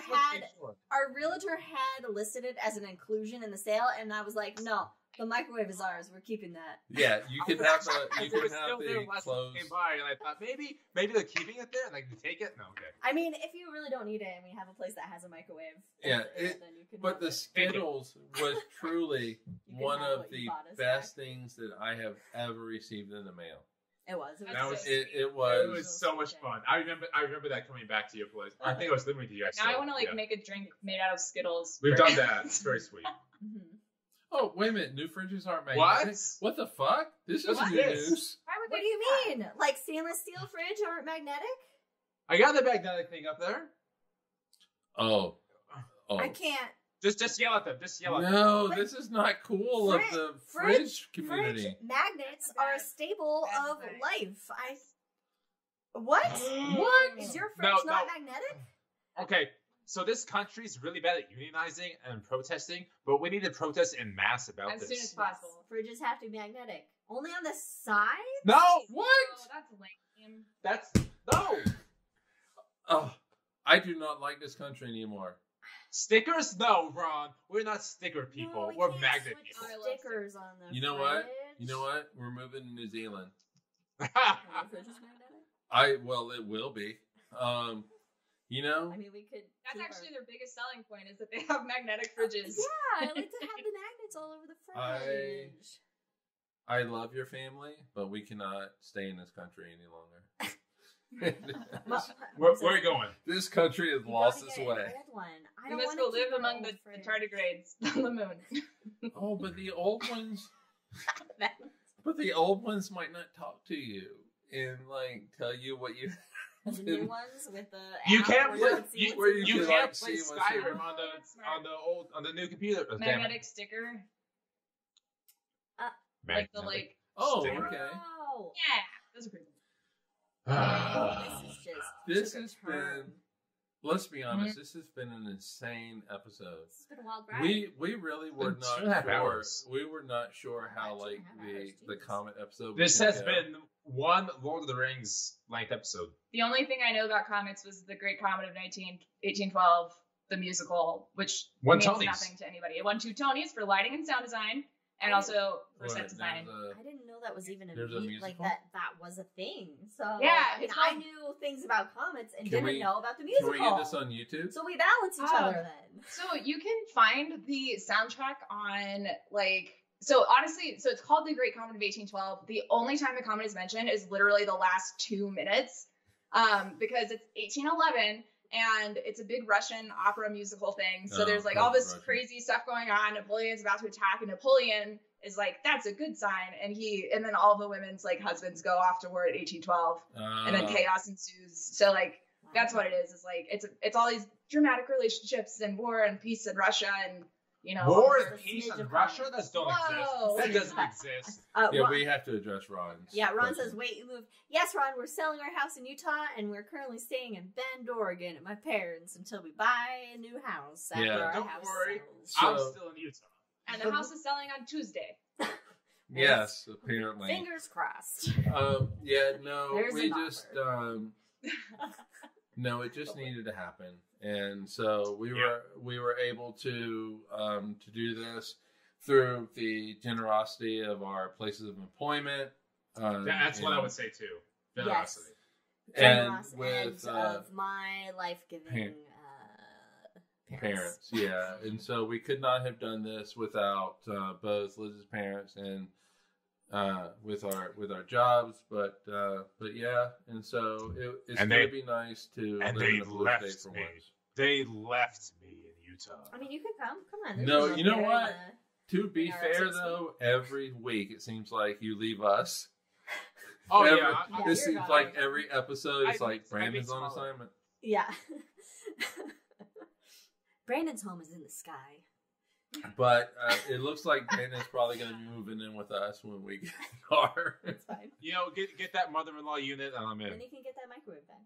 had listed it as an inclusion in the sale, and I was like, no, the microwave is ours. We're keeping that. Yeah, you can have the clothes. Came by, and I thought maybe they're keeping it there, and I can take it. No, okay. I mean, if you really don't need it, and we have a place that has a microwave, yeah, then you can. But the Skittles was truly one of the best things that I have ever received in the mail. It was. It was so much fun. I remember that coming back to your place. I think I was living with you guys. Now I want to make a drink made out of Skittles. We've done that. It's very sweet. Mm-hmm. Oh, wait a minute. New fridges aren't magnetic. What the fuck? This is new news. What do you mean? Like stainless steel fridge aren't magnetic? I got the magnetic thing up there. Oh. I can't. Just yell at them. No, this is not cool of the fridge community. Fridge magnets are a staple of life. What? What? Is your fridge not magnetic? Okay, so this country's really bad at unionizing and protesting, but we need to protest en masse about this. As soon as possible. Fridges have to be magnetic. Only on the side? No! What? Oh, that's lame. Oh, I do not like this country anymore. Stickers? No, Ron. We're not sticker people. No, we're magnet people. Stickers on the You know fridge. what? You know what? We're moving to New Zealand. Are the fridges magnetic? Well, it will be. You know? I mean, we could. That's actually their biggest selling point is that they have magnetic fridges. Yeah, I like to have the magnets all over the fridge. I love your family, but we cannot stay in this country any longer. Where are you going? This country has lost its way. You must go live among the tardigrades on the moon. Oh, but the old ones. But the old ones might not talk to you and like tell you what you. The new ones with the. You can't play. You can't play Skyrim on the new computer. Magnetic sticker. Like the like. Oh, sticker. okay. Oh. Yeah, those are pretty cool. This has been. Let's be honest. This has been an insane episode. It's been a wild ride. We really were not sure. We were not sure how like the Comet episode. This has been one Lord of the Rings length episode. The only thing I know about Comets was the Great Comet of 1812, the musical, which means nothing to anybody. It won 2 Tonys for lighting and sound design, and also for set design. I didn't know that was even a musical? like that was a thing. So yeah, I knew things about comets and didn't know about the musical. Can we get this on YouTube? So we balance each other then. So you can find the soundtrack on so honestly, so it's called The Great Comet of 1812. The only time the comet is mentioned is literally the last 2 minutes, because it's 1811. And it's a big Russian opera musical thing. So there's like all this crazy stuff going on. Napoleon's about to attack, and Napoleon is like, that's a good sign. And then all the women's like husbands go off to war at 1812, and then chaos ensues. So like that's what it is. It's like it's all these dramatic relationships and war and peace in Russia and war and peace in Russia. That doesn't exist. Yeah, we have to address Ron's. Yeah, Ron says, "Wait, you moved? Yes, Ron. We're selling our house in Utah, and we're currently staying in Bend, Oregon, at my parents until we buy a new house after our house sells." I'm still in Utah, and the house is selling on Tuesday. Yes, apparently. Fingers crossed. Yeah, no, There's we just no, it just needed to happen. And so we were able to do this through the generosity of our places of employment. That's what I would say too. Generosity. Yes. And of my life-giving parents. Yeah. And so we could not have done this without both Liz's parents and with our jobs, but yeah, and so it's going to be nice to live in a blue state for once. They left me in Utah. I mean, you could come on. No, you know what? To be fair, though, every week it seems like you leave us. Oh, it seems like every episode is like Brandon's on assignment. Yeah. Brandon's home is in the sky. But it looks like Brandon's probably going to be moving in with us when we get in the car. That's fine. Get that mother-in-law unit, and I'm in. Then you can get that microwave back.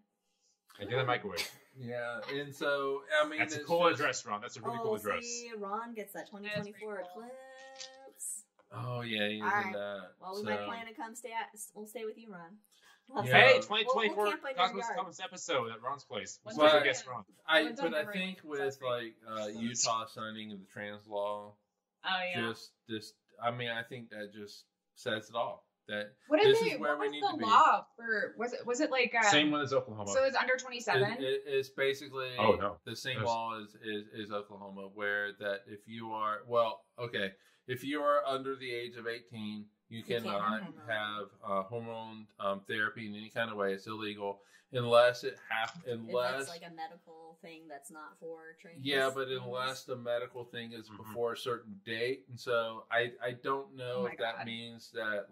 And get a microwave. Yeah, and so, I mean... That's a cool address, Ron. That's a really cool address. See, Ron gets that 2024 eclipse. Oh, yeah, he did that. Well, we might plan to come we'll stay with you, Ron. Hey, 2024 Cosmos episode at Ron's place. But I think with Utah signing of the trans law, just I mean, I think that just says it all. That what this is where we need to be. Law for was it like same one as Oklahoma? So it's under 27. It's basically the same law is Oklahoma, where that if you are if you are under the age of 18. You cannot have hormone therapy in any kind of way. It's illegal unless it's like a medical thing that's not for training. Yeah, but unless the medical thing is before a certain date, and so I don't know if that means that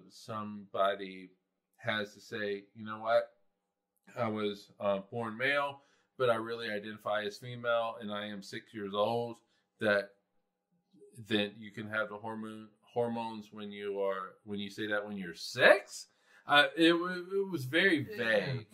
somebody has to say, you know what, I was born male, but I really identify as female, and I am 6 years old. Then you can have the hormones when you say that when you're 6. It was very vague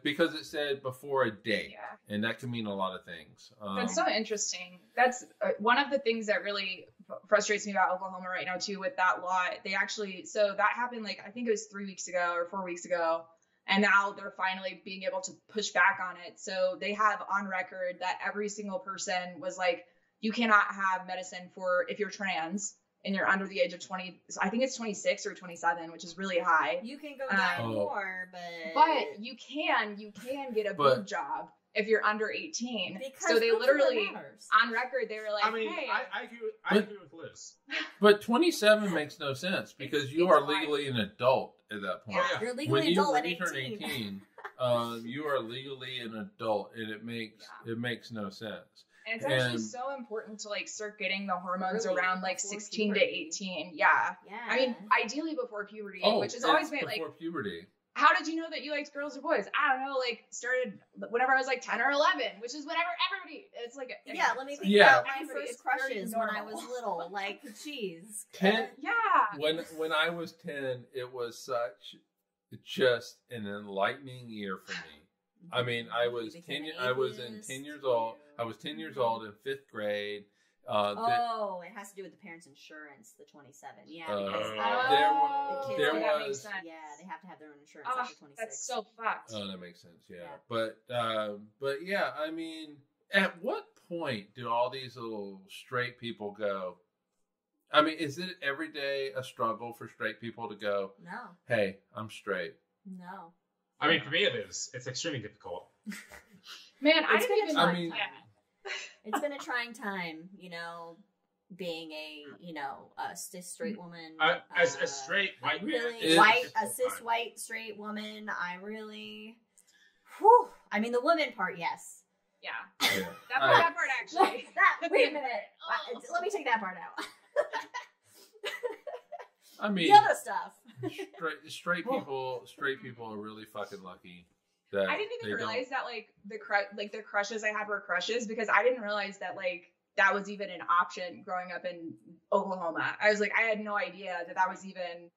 because it said before a date, and that can mean a lot of things. That's so interesting. That's one of the things that really frustrates me about Oklahoma right now too. With that law, they actually that happened I think it was 3 weeks ago or 4 weeks ago, And now they're finally being able to push back on it. So they have on record that every single person was like, you cannot have medicine for if you're trans and you're under the age of 20. I think it's 26 or 27, which is really high. You can go die more, but you can get a boob job if you're under 18. Because so they literally, on record, they were like, hey. I agree with Liz. But 27 makes no sense because you are legally an adult at that point. Yeah, you're legally an adult at 18. When you turn 18, you are legally an adult, and it makes no sense. And it's actually so important to like start getting the hormones around like 16 to 18. Yeah. I mean, ideally before puberty, which is always made like before puberty. How did you know that you liked girls or boys? I don't know. Like started whenever I was like 10 or 11, which is whenever everybody. It's like let me think about my first crushes when I was little. Like, jeez. 10. When I was 10, it was just an enlightening year for me. I mean, I was 10 years old. I was 10 years old in 5th grade. It has to do with the parents' insurance, the 27. Yeah, because there was. Yeah, they have to have their own insurance after 26. That's so fucked. Oh, that makes sense. Yeah. But yeah, I mean, at what point do all these little straight people go? I mean, is it every day a struggle for straight people to go? No. Hey, I'm straight. No. I mean, for me, it is. It's extremely difficult. Man, it's been a trying time, being a cis straight woman. As a straight white man, a cis white straight woman. I mean, the woman part, yes. Yeah. That part actually. Wait a minute. Let me take that part out. I mean, the other stuff. straight people are really fucking lucky. That I didn't even realize that the crushes I had were crushes because I didn't realize that that was even an option growing up in Oklahoma. I was like, I had no idea that was even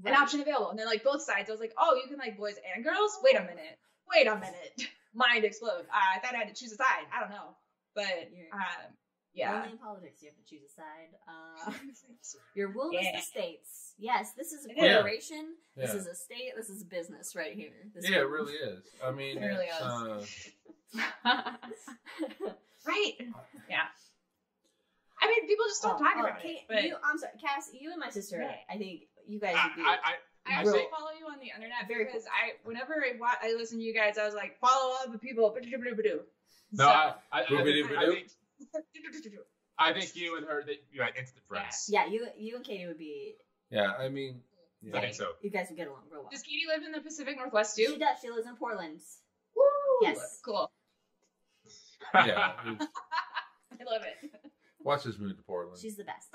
an option available. And then both sides, I was like, oh, you can like boys and girls? Wait a minute. Mind explode. I thought I had to choose a side. I don't know. But yeah. Only in politics you have to choose a side. Your womb is the states. Yes, this is a corporation. Yeah. This is a state. This is business right here. It really is. I mean, it really is. Right. Yeah. I mean, people just don't talk about it. But I'm sorry, Cass, you and my sister, I think you guys would be... I actually follow you on the internet because whenever I listen to you guys, I was like, follow all the people. No, I think you and her, you had instant friends. Yeah, you and Katie would be... Yeah, I mean... Yeah. I think so. You guys would get along real well. Does Katie live in the Pacific Northwest too? She does. She lives in Portland. Woo! Yes. Cool. Yeah. I love it. Watch us move to Portland. She's the best.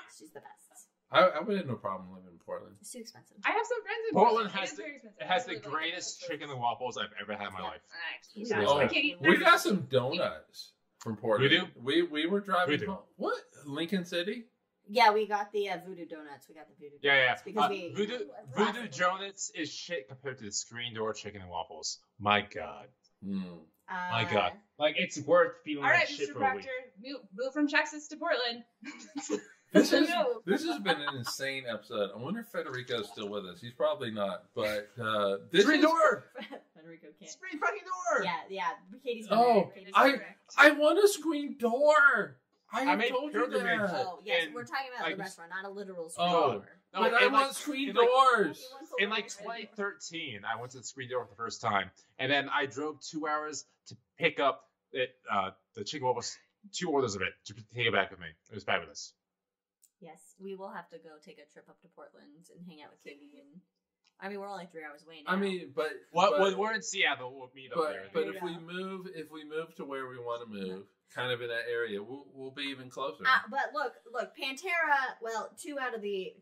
I would have no problem living in Portland. It's too expensive. I have some friends in Portland. Has the greatest chicken and waffles I've ever had in my life. We got some donuts from Portland. We do? We were driving home. What? Lincoln City? Yeah, we got the Voodoo Donuts. Yeah. Because Voodoo Donuts is shit compared to the Screen Door chicken and waffles. My God. My God. It's worth feeling like shit for a week. Move from Texas to Portland. This has been an insane episode. I wonder if Federico's still with us. He's probably not, but Screen door! Federico can't. Screen fucking door! Yeah. Katie's I want a screen door! I told you that. Oh, yes, we're talking about the restaurant, not a literal screen door. No, but I want screen doors. In 2013, I went to the Screen Door for the first time, and then I drove 2 hours to pick up the chicken waffles, 2 orders of it, to take it back with me. It was fabulous. Yes, we will have to go take a trip up to Portland and hang out with Katie. And I mean, we're only 3 hours away now. I mean, but we're in Seattle. We'll meet up there. But if we move to where we want to move, kind of in that area, we'll be even closer. But look, Pantera. Well, two of the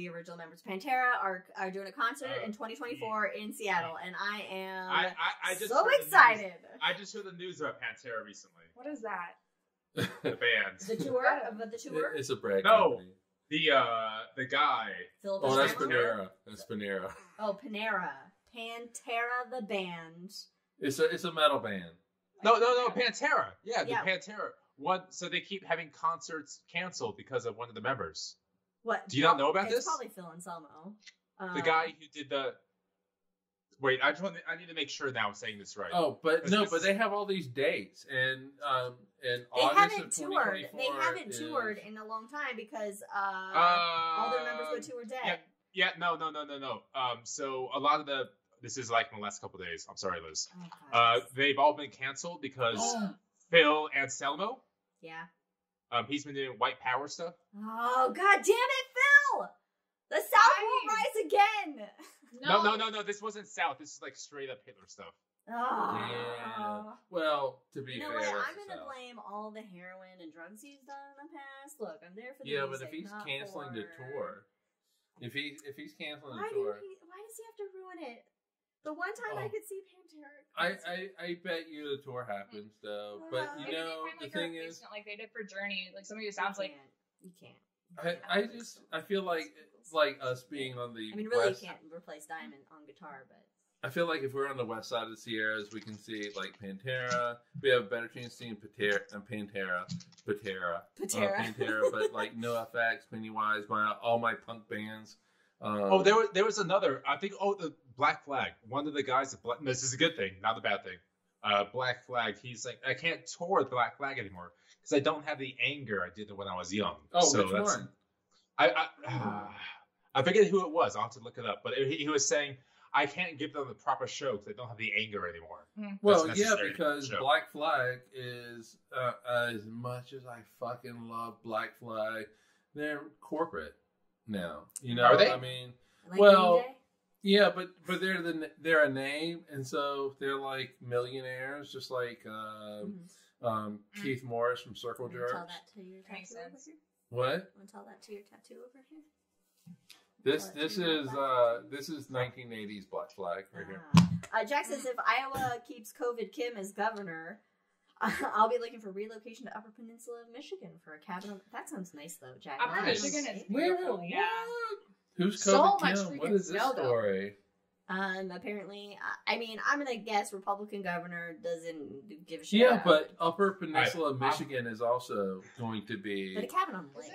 original members, Pantera, are doing a concert in 2024 in Seattle, and I am I just so excited. I just heard the news about Pantera recently. What is that? The band. The tour. It's a brag. No. Company. The guy. Oh, that's Panera. Oh, Panera. Pantera the band. It's a metal band. No, Pantera. Yeah, the Pantera. So they keep having concerts canceled because of one of the members. What? Do you not know about this? It's probably Phil Anselmo. The guy who did the Wait, I need to make sure now I'm saying this right. Oh, but no, but they have all these dates, and August of 2024 They haven't toured in a long time because all their members go to are dead. Yeah, no. So a lot of this is like in the last couple of days. I'm sorry, Liz. They've all been canceled because Phil Anselmo. Yeah. He's been doing white power stuff. Oh, god damn it, Phil! The South will rise again! No. This wasn't South. This is like straight up Hitler stuff. Oh. Yeah. Well, to be fair, I'm going to blame all the heroin and drugs he's done in the past. Look, I'm there for the music, but if he's canceling the tour, if he's canceling the why tour, does he have to ruin it? The one time I could see Pantera. I bet you the tour happens though. But you know, the thing is, like they did for Journey, like some of you sounds like you can't. I feel like it's like us being on the. I mean, really, you can't replace Diamond on guitar, but. I feel like if we're on the west side of the Sierras, we can see like Pantera. We have a better chance seeing Pantera, but like NoFX, Pennywise, all my punk bands. There was another. I think. The Black Flag. One of the guys. This is a good thing, not a bad thing. Black Flag. He's like, I can't tour with Black Flag anymore because I don't have the anger I did when I was young. Oh, so which one? I forget who it was. I'll have to look it up. But he was saying, I can't give them the proper show because I don't have the anger anymore. Well, yeah, because Black Flag is as much as I fucking love Black Flag, they're corporate now. You know, are they? I mean, like yeah, but they're a name, and so they're like millionaires, just like Keith Morris from Circle Jerks. Tell that to your tattoo over here. What? Want to tell that to your tattoo over here? This is 1980s Black Flag right here. Jack says if Iowa keeps COVID Kim as governor, I'll be looking for relocation to Upper Peninsula of Michigan for a cabin. That sounds nice though, Jack. Upper Michigan is beautiful. Yeah. Who's so COVID Kim? What is this story? Apparently, I mean, I'm gonna guess Republican governor doesn't give a shit. Yeah, but Upper Peninsula of Michigan is also going to be. But a cabin on the lake.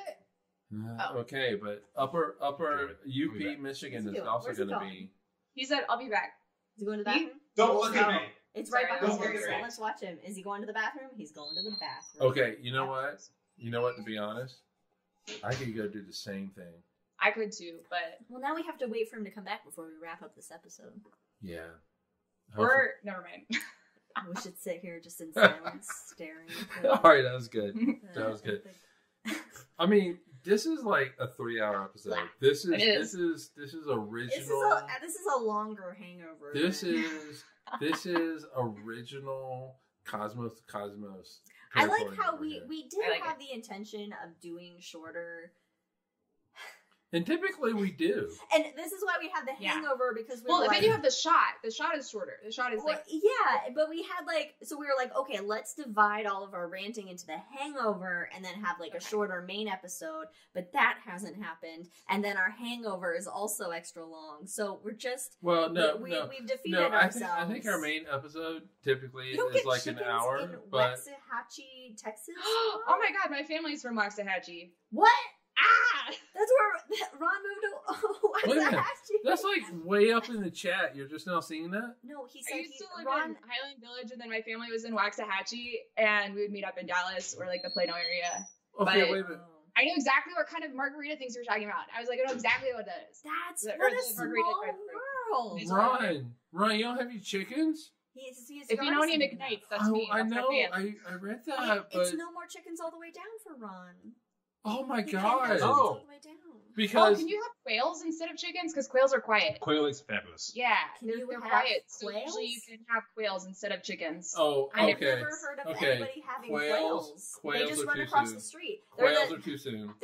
Okay, but upper UP Michigan is also going to be. He said, "I'll be back." Is he going to the bathroom? Don't look at me. It's right behind him. So let's watch him. Is he going to the bathroom? He's going to the bathroom. Okay, you know what? You know what? To be honest, I could go do the same thing. I could too, but now we have to wait for him to come back before we wrap up this episode. Yeah. Or never mind. We should sit here just in silence, staring. All right, that was good. That was good. I mean, this is like a 3-hour episode. This is original. This is a longer hangover. This is original Cosmos. I like how we did have the intention of doing shorter. And typically we do. And this is why we have the hangover because then you have the shot. The shot is shorter. The shot is but we had so we were like, okay, let's divide all of our ranting into the hangover and then have a shorter main episode. But that hasn't happened. And then our hangover is also extra long. So we're just we've defeated ourselves. I think our main episode typically is like an hour. In but Waxahachie, Texas. Oh my god, my family's from Waxahachie. What? Ah! That's where Ron moved to Waxahachie. That's like way up in the chat. You're just now seeing that? No, he said I used to live in Highland Village, and then my family was in Waxahachie, and we would meet up in Dallas or like the Plano area. Okay, but wait a minute. I know exactly what kind of margarita things you're talking about. I was like, I know exactly what that is. That's what a small world. Ron, you don't have any chickens? If you know any McKnights, that's me. That's I know. I read that. It's no more chickens all the way down for Ron. Oh my god! Oh, because can you have quails instead of chickens? Because quails are quiet. Quail is fabulous. Yeah, they're quiet. So usually you can have quails instead of chickens. Oh, okay. I've never heard of anybody having quails. They just run across the street. Quails are too soon.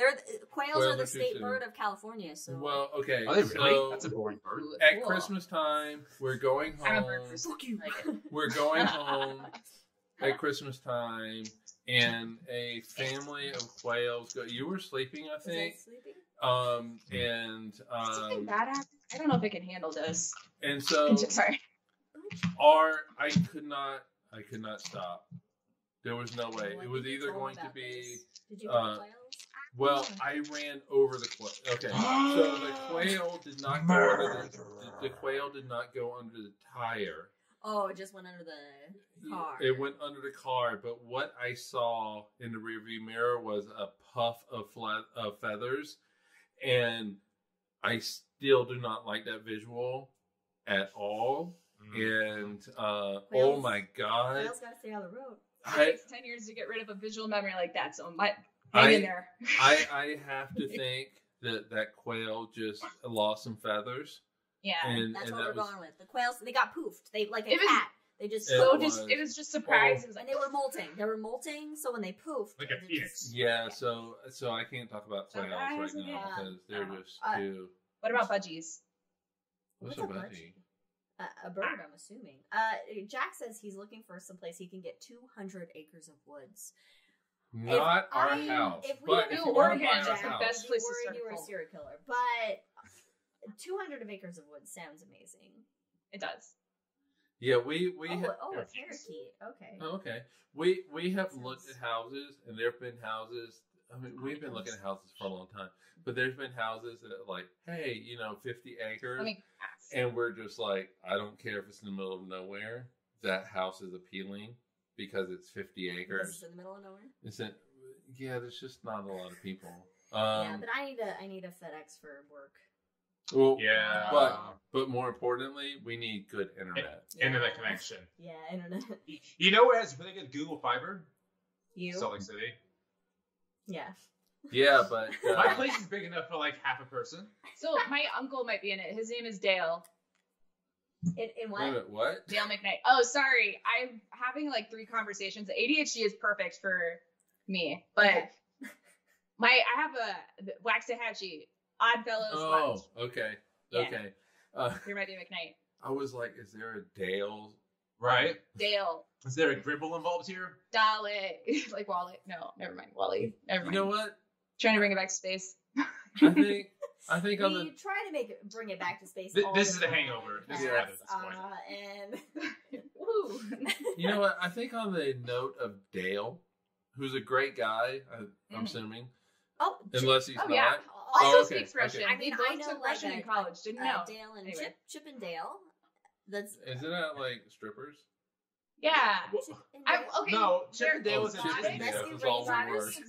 Quails are the state bird of California. So well, okay. Are they really? That's a boring bird. At Christmas time, we're going home. I'm a bird person. We're going home at Christmas time. And a family of quails you were sleeping, I think. And something bad happened. I don't know if I can handle this. And so sorry. I could not stop. There was no way. It was either going to be Did you have quails? Well, I ran over the quail. Okay, so the quail did not go under the quail did not go under the tire. Oh, it just went under the car. It went under the car, but what I saw in the rearview mirror was a puff of feathers, and I still do not like that visual at all. And oh my god, Quails gotta stay on the road. It takes 10 years to get rid of a visual memory like that, so hang in there. I have to think that quail just lost some feathers. Yeah, that's what we're going with. The quails, they got poofed. They like a cat. They just it was just surprised. And they were molting. They were molting, so when they poofed, like a phoenix. Yeah, so I can't talk about quails right now because they're just too. What about budgies? What's a budgie? A bird, I'm assuming. Jack says he's looking for some place he can get 200 acres of woods. Not our house. If we but knew if you Oregon want to buy is our the house. best place to worried start you were a cult. serial killer, but 200 acres of woods sounds amazing. It does. Yeah, we have. Oh, a parakeet. Okay. Oh, okay. We have looked at houses, and there have been houses. I mean, we've been looking at houses for a long time, but there's been houses that are like, hey, 50 acres, and we're just like, I don't care if it's in the middle of nowhere. That house is appealing because it's 50 acres. It's in the middle of nowhere. There's just not a lot of people. Yeah, but I need a FedEx for work. Well, yeah, but more importantly, we need good internet. Internet connection. Yeah, internet. You know where has really good Google Fiber? You? Salt Lake City. Yeah. Yeah, but my place is big enough for like half a person. So my uncle might be in it. His name is Dale. In what? Wait a minute, what? Dale McKnight. Oh, sorry. I'm having like 3 conversations. ADHD is perfect for me, but I have a Waxahachie. Oddfellows. Oh, okay. Yeah. Okay. There might be McKnight. I was like, is there a Dale? Right? Dale. Is there a Gribble involved here? Dolly. Like Wally. No, never mind. Wally. Never mind. You know what? Trying to bring it back to space. I think on the try to bring it back to space. This is the Hangover. This is at this point. And Woo. You know what? I think on the note of Dale, who's a great guy, I'm assuming. Oh, unless he's not. Yeah. Also okay. speaks Russian. Okay. I mean, I know took Russian in college. Didn't know. Dale and Anyway. Chip and Dale. That's. Isn't that like strippers? Yeah. Okay. No, Chip and Dale was a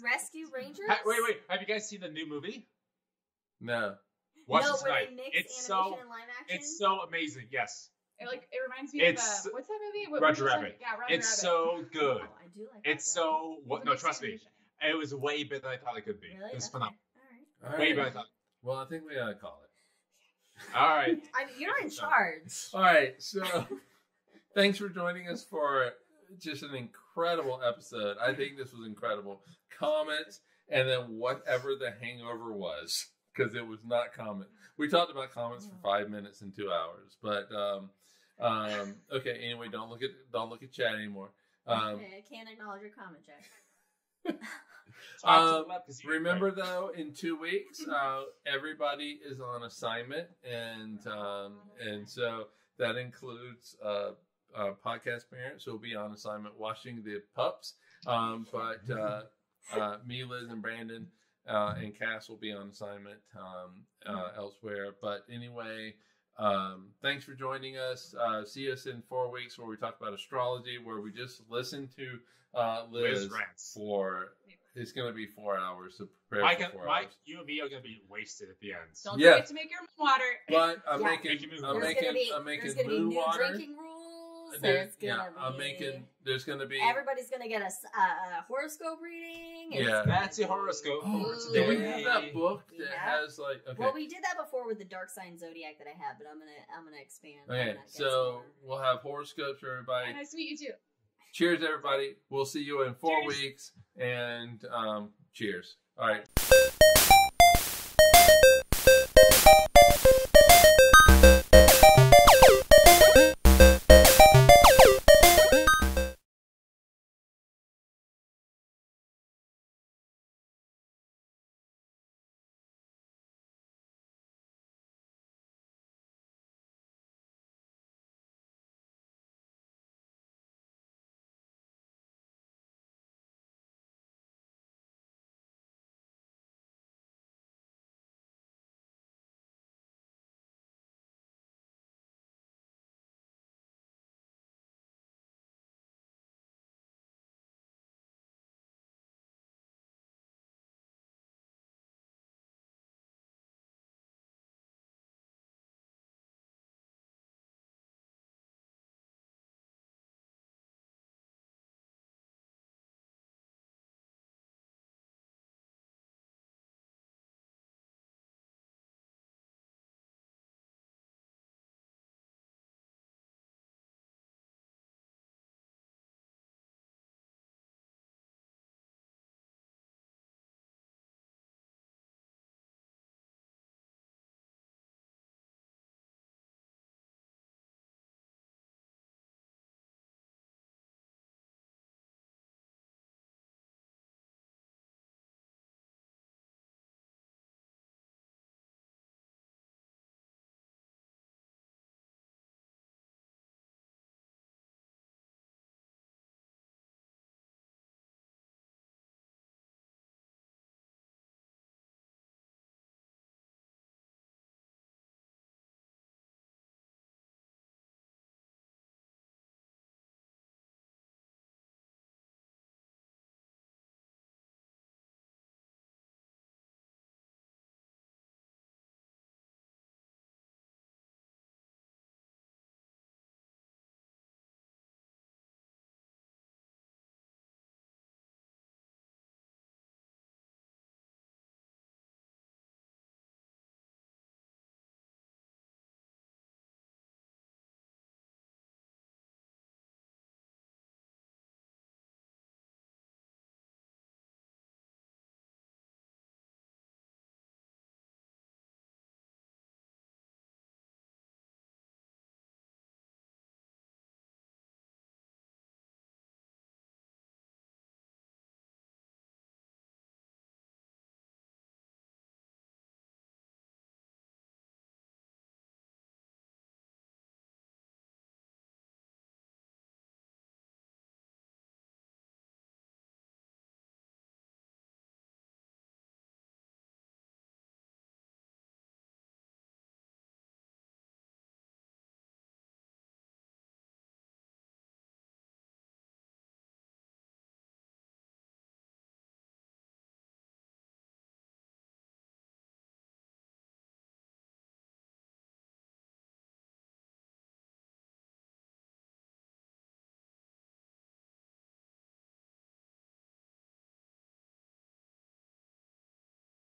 Rescue Rangers. Wait. Have you guys seen the new movie? No. Watch it tonight. It's so and live action. It's so amazing. Yes. It reminds me of what's that movie? Roger Rabbit. Yeah, Roger Rabbit. It's so good. Oh, I do like it's so. No, trust me. It was way better than I thought it could be. Really? It was phenomenal. All right. Way better than I thought. Well, I think we gotta call it. All right. You're in charge. All right. So, thanks for joining us for just an incredible episode. I think this was incredible. Comets, and then whatever the Hangover was, because it was not Comet. We talked about Comets for 5 minutes and 2 hours, but okay. Anyway, don't look at chat anymore. Okay, I can't acknowledge your comment, Jack. Remember though, in 2 weeks, everybody is on assignment, and so that includes podcast parents who will be on assignment watching the pups. But me, Liz, and Brandon and Cass will be on assignment elsewhere. But anyway, thanks for joining us. See us in 4 weeks where we talk about astrology, where we just listen to Liz for. It's going to be 4 hours. So prepare for 4 hours. You and me are going to be wasted at the end. Don't forget to make your water. But I'm making moon water. Drinking rules. There's going to be. Everybody's going to get a horoscope reading. That's your horoscope. Do we have that book that has like? Okay. Well, we did that before with the Dark Sign Zodiac that I have, but I'm gonna expand. Okay, so we'll have horoscopes for everybody. Nice to meet you too. Cheers, everybody. We'll see you in 4 weeks. And cheers. All right.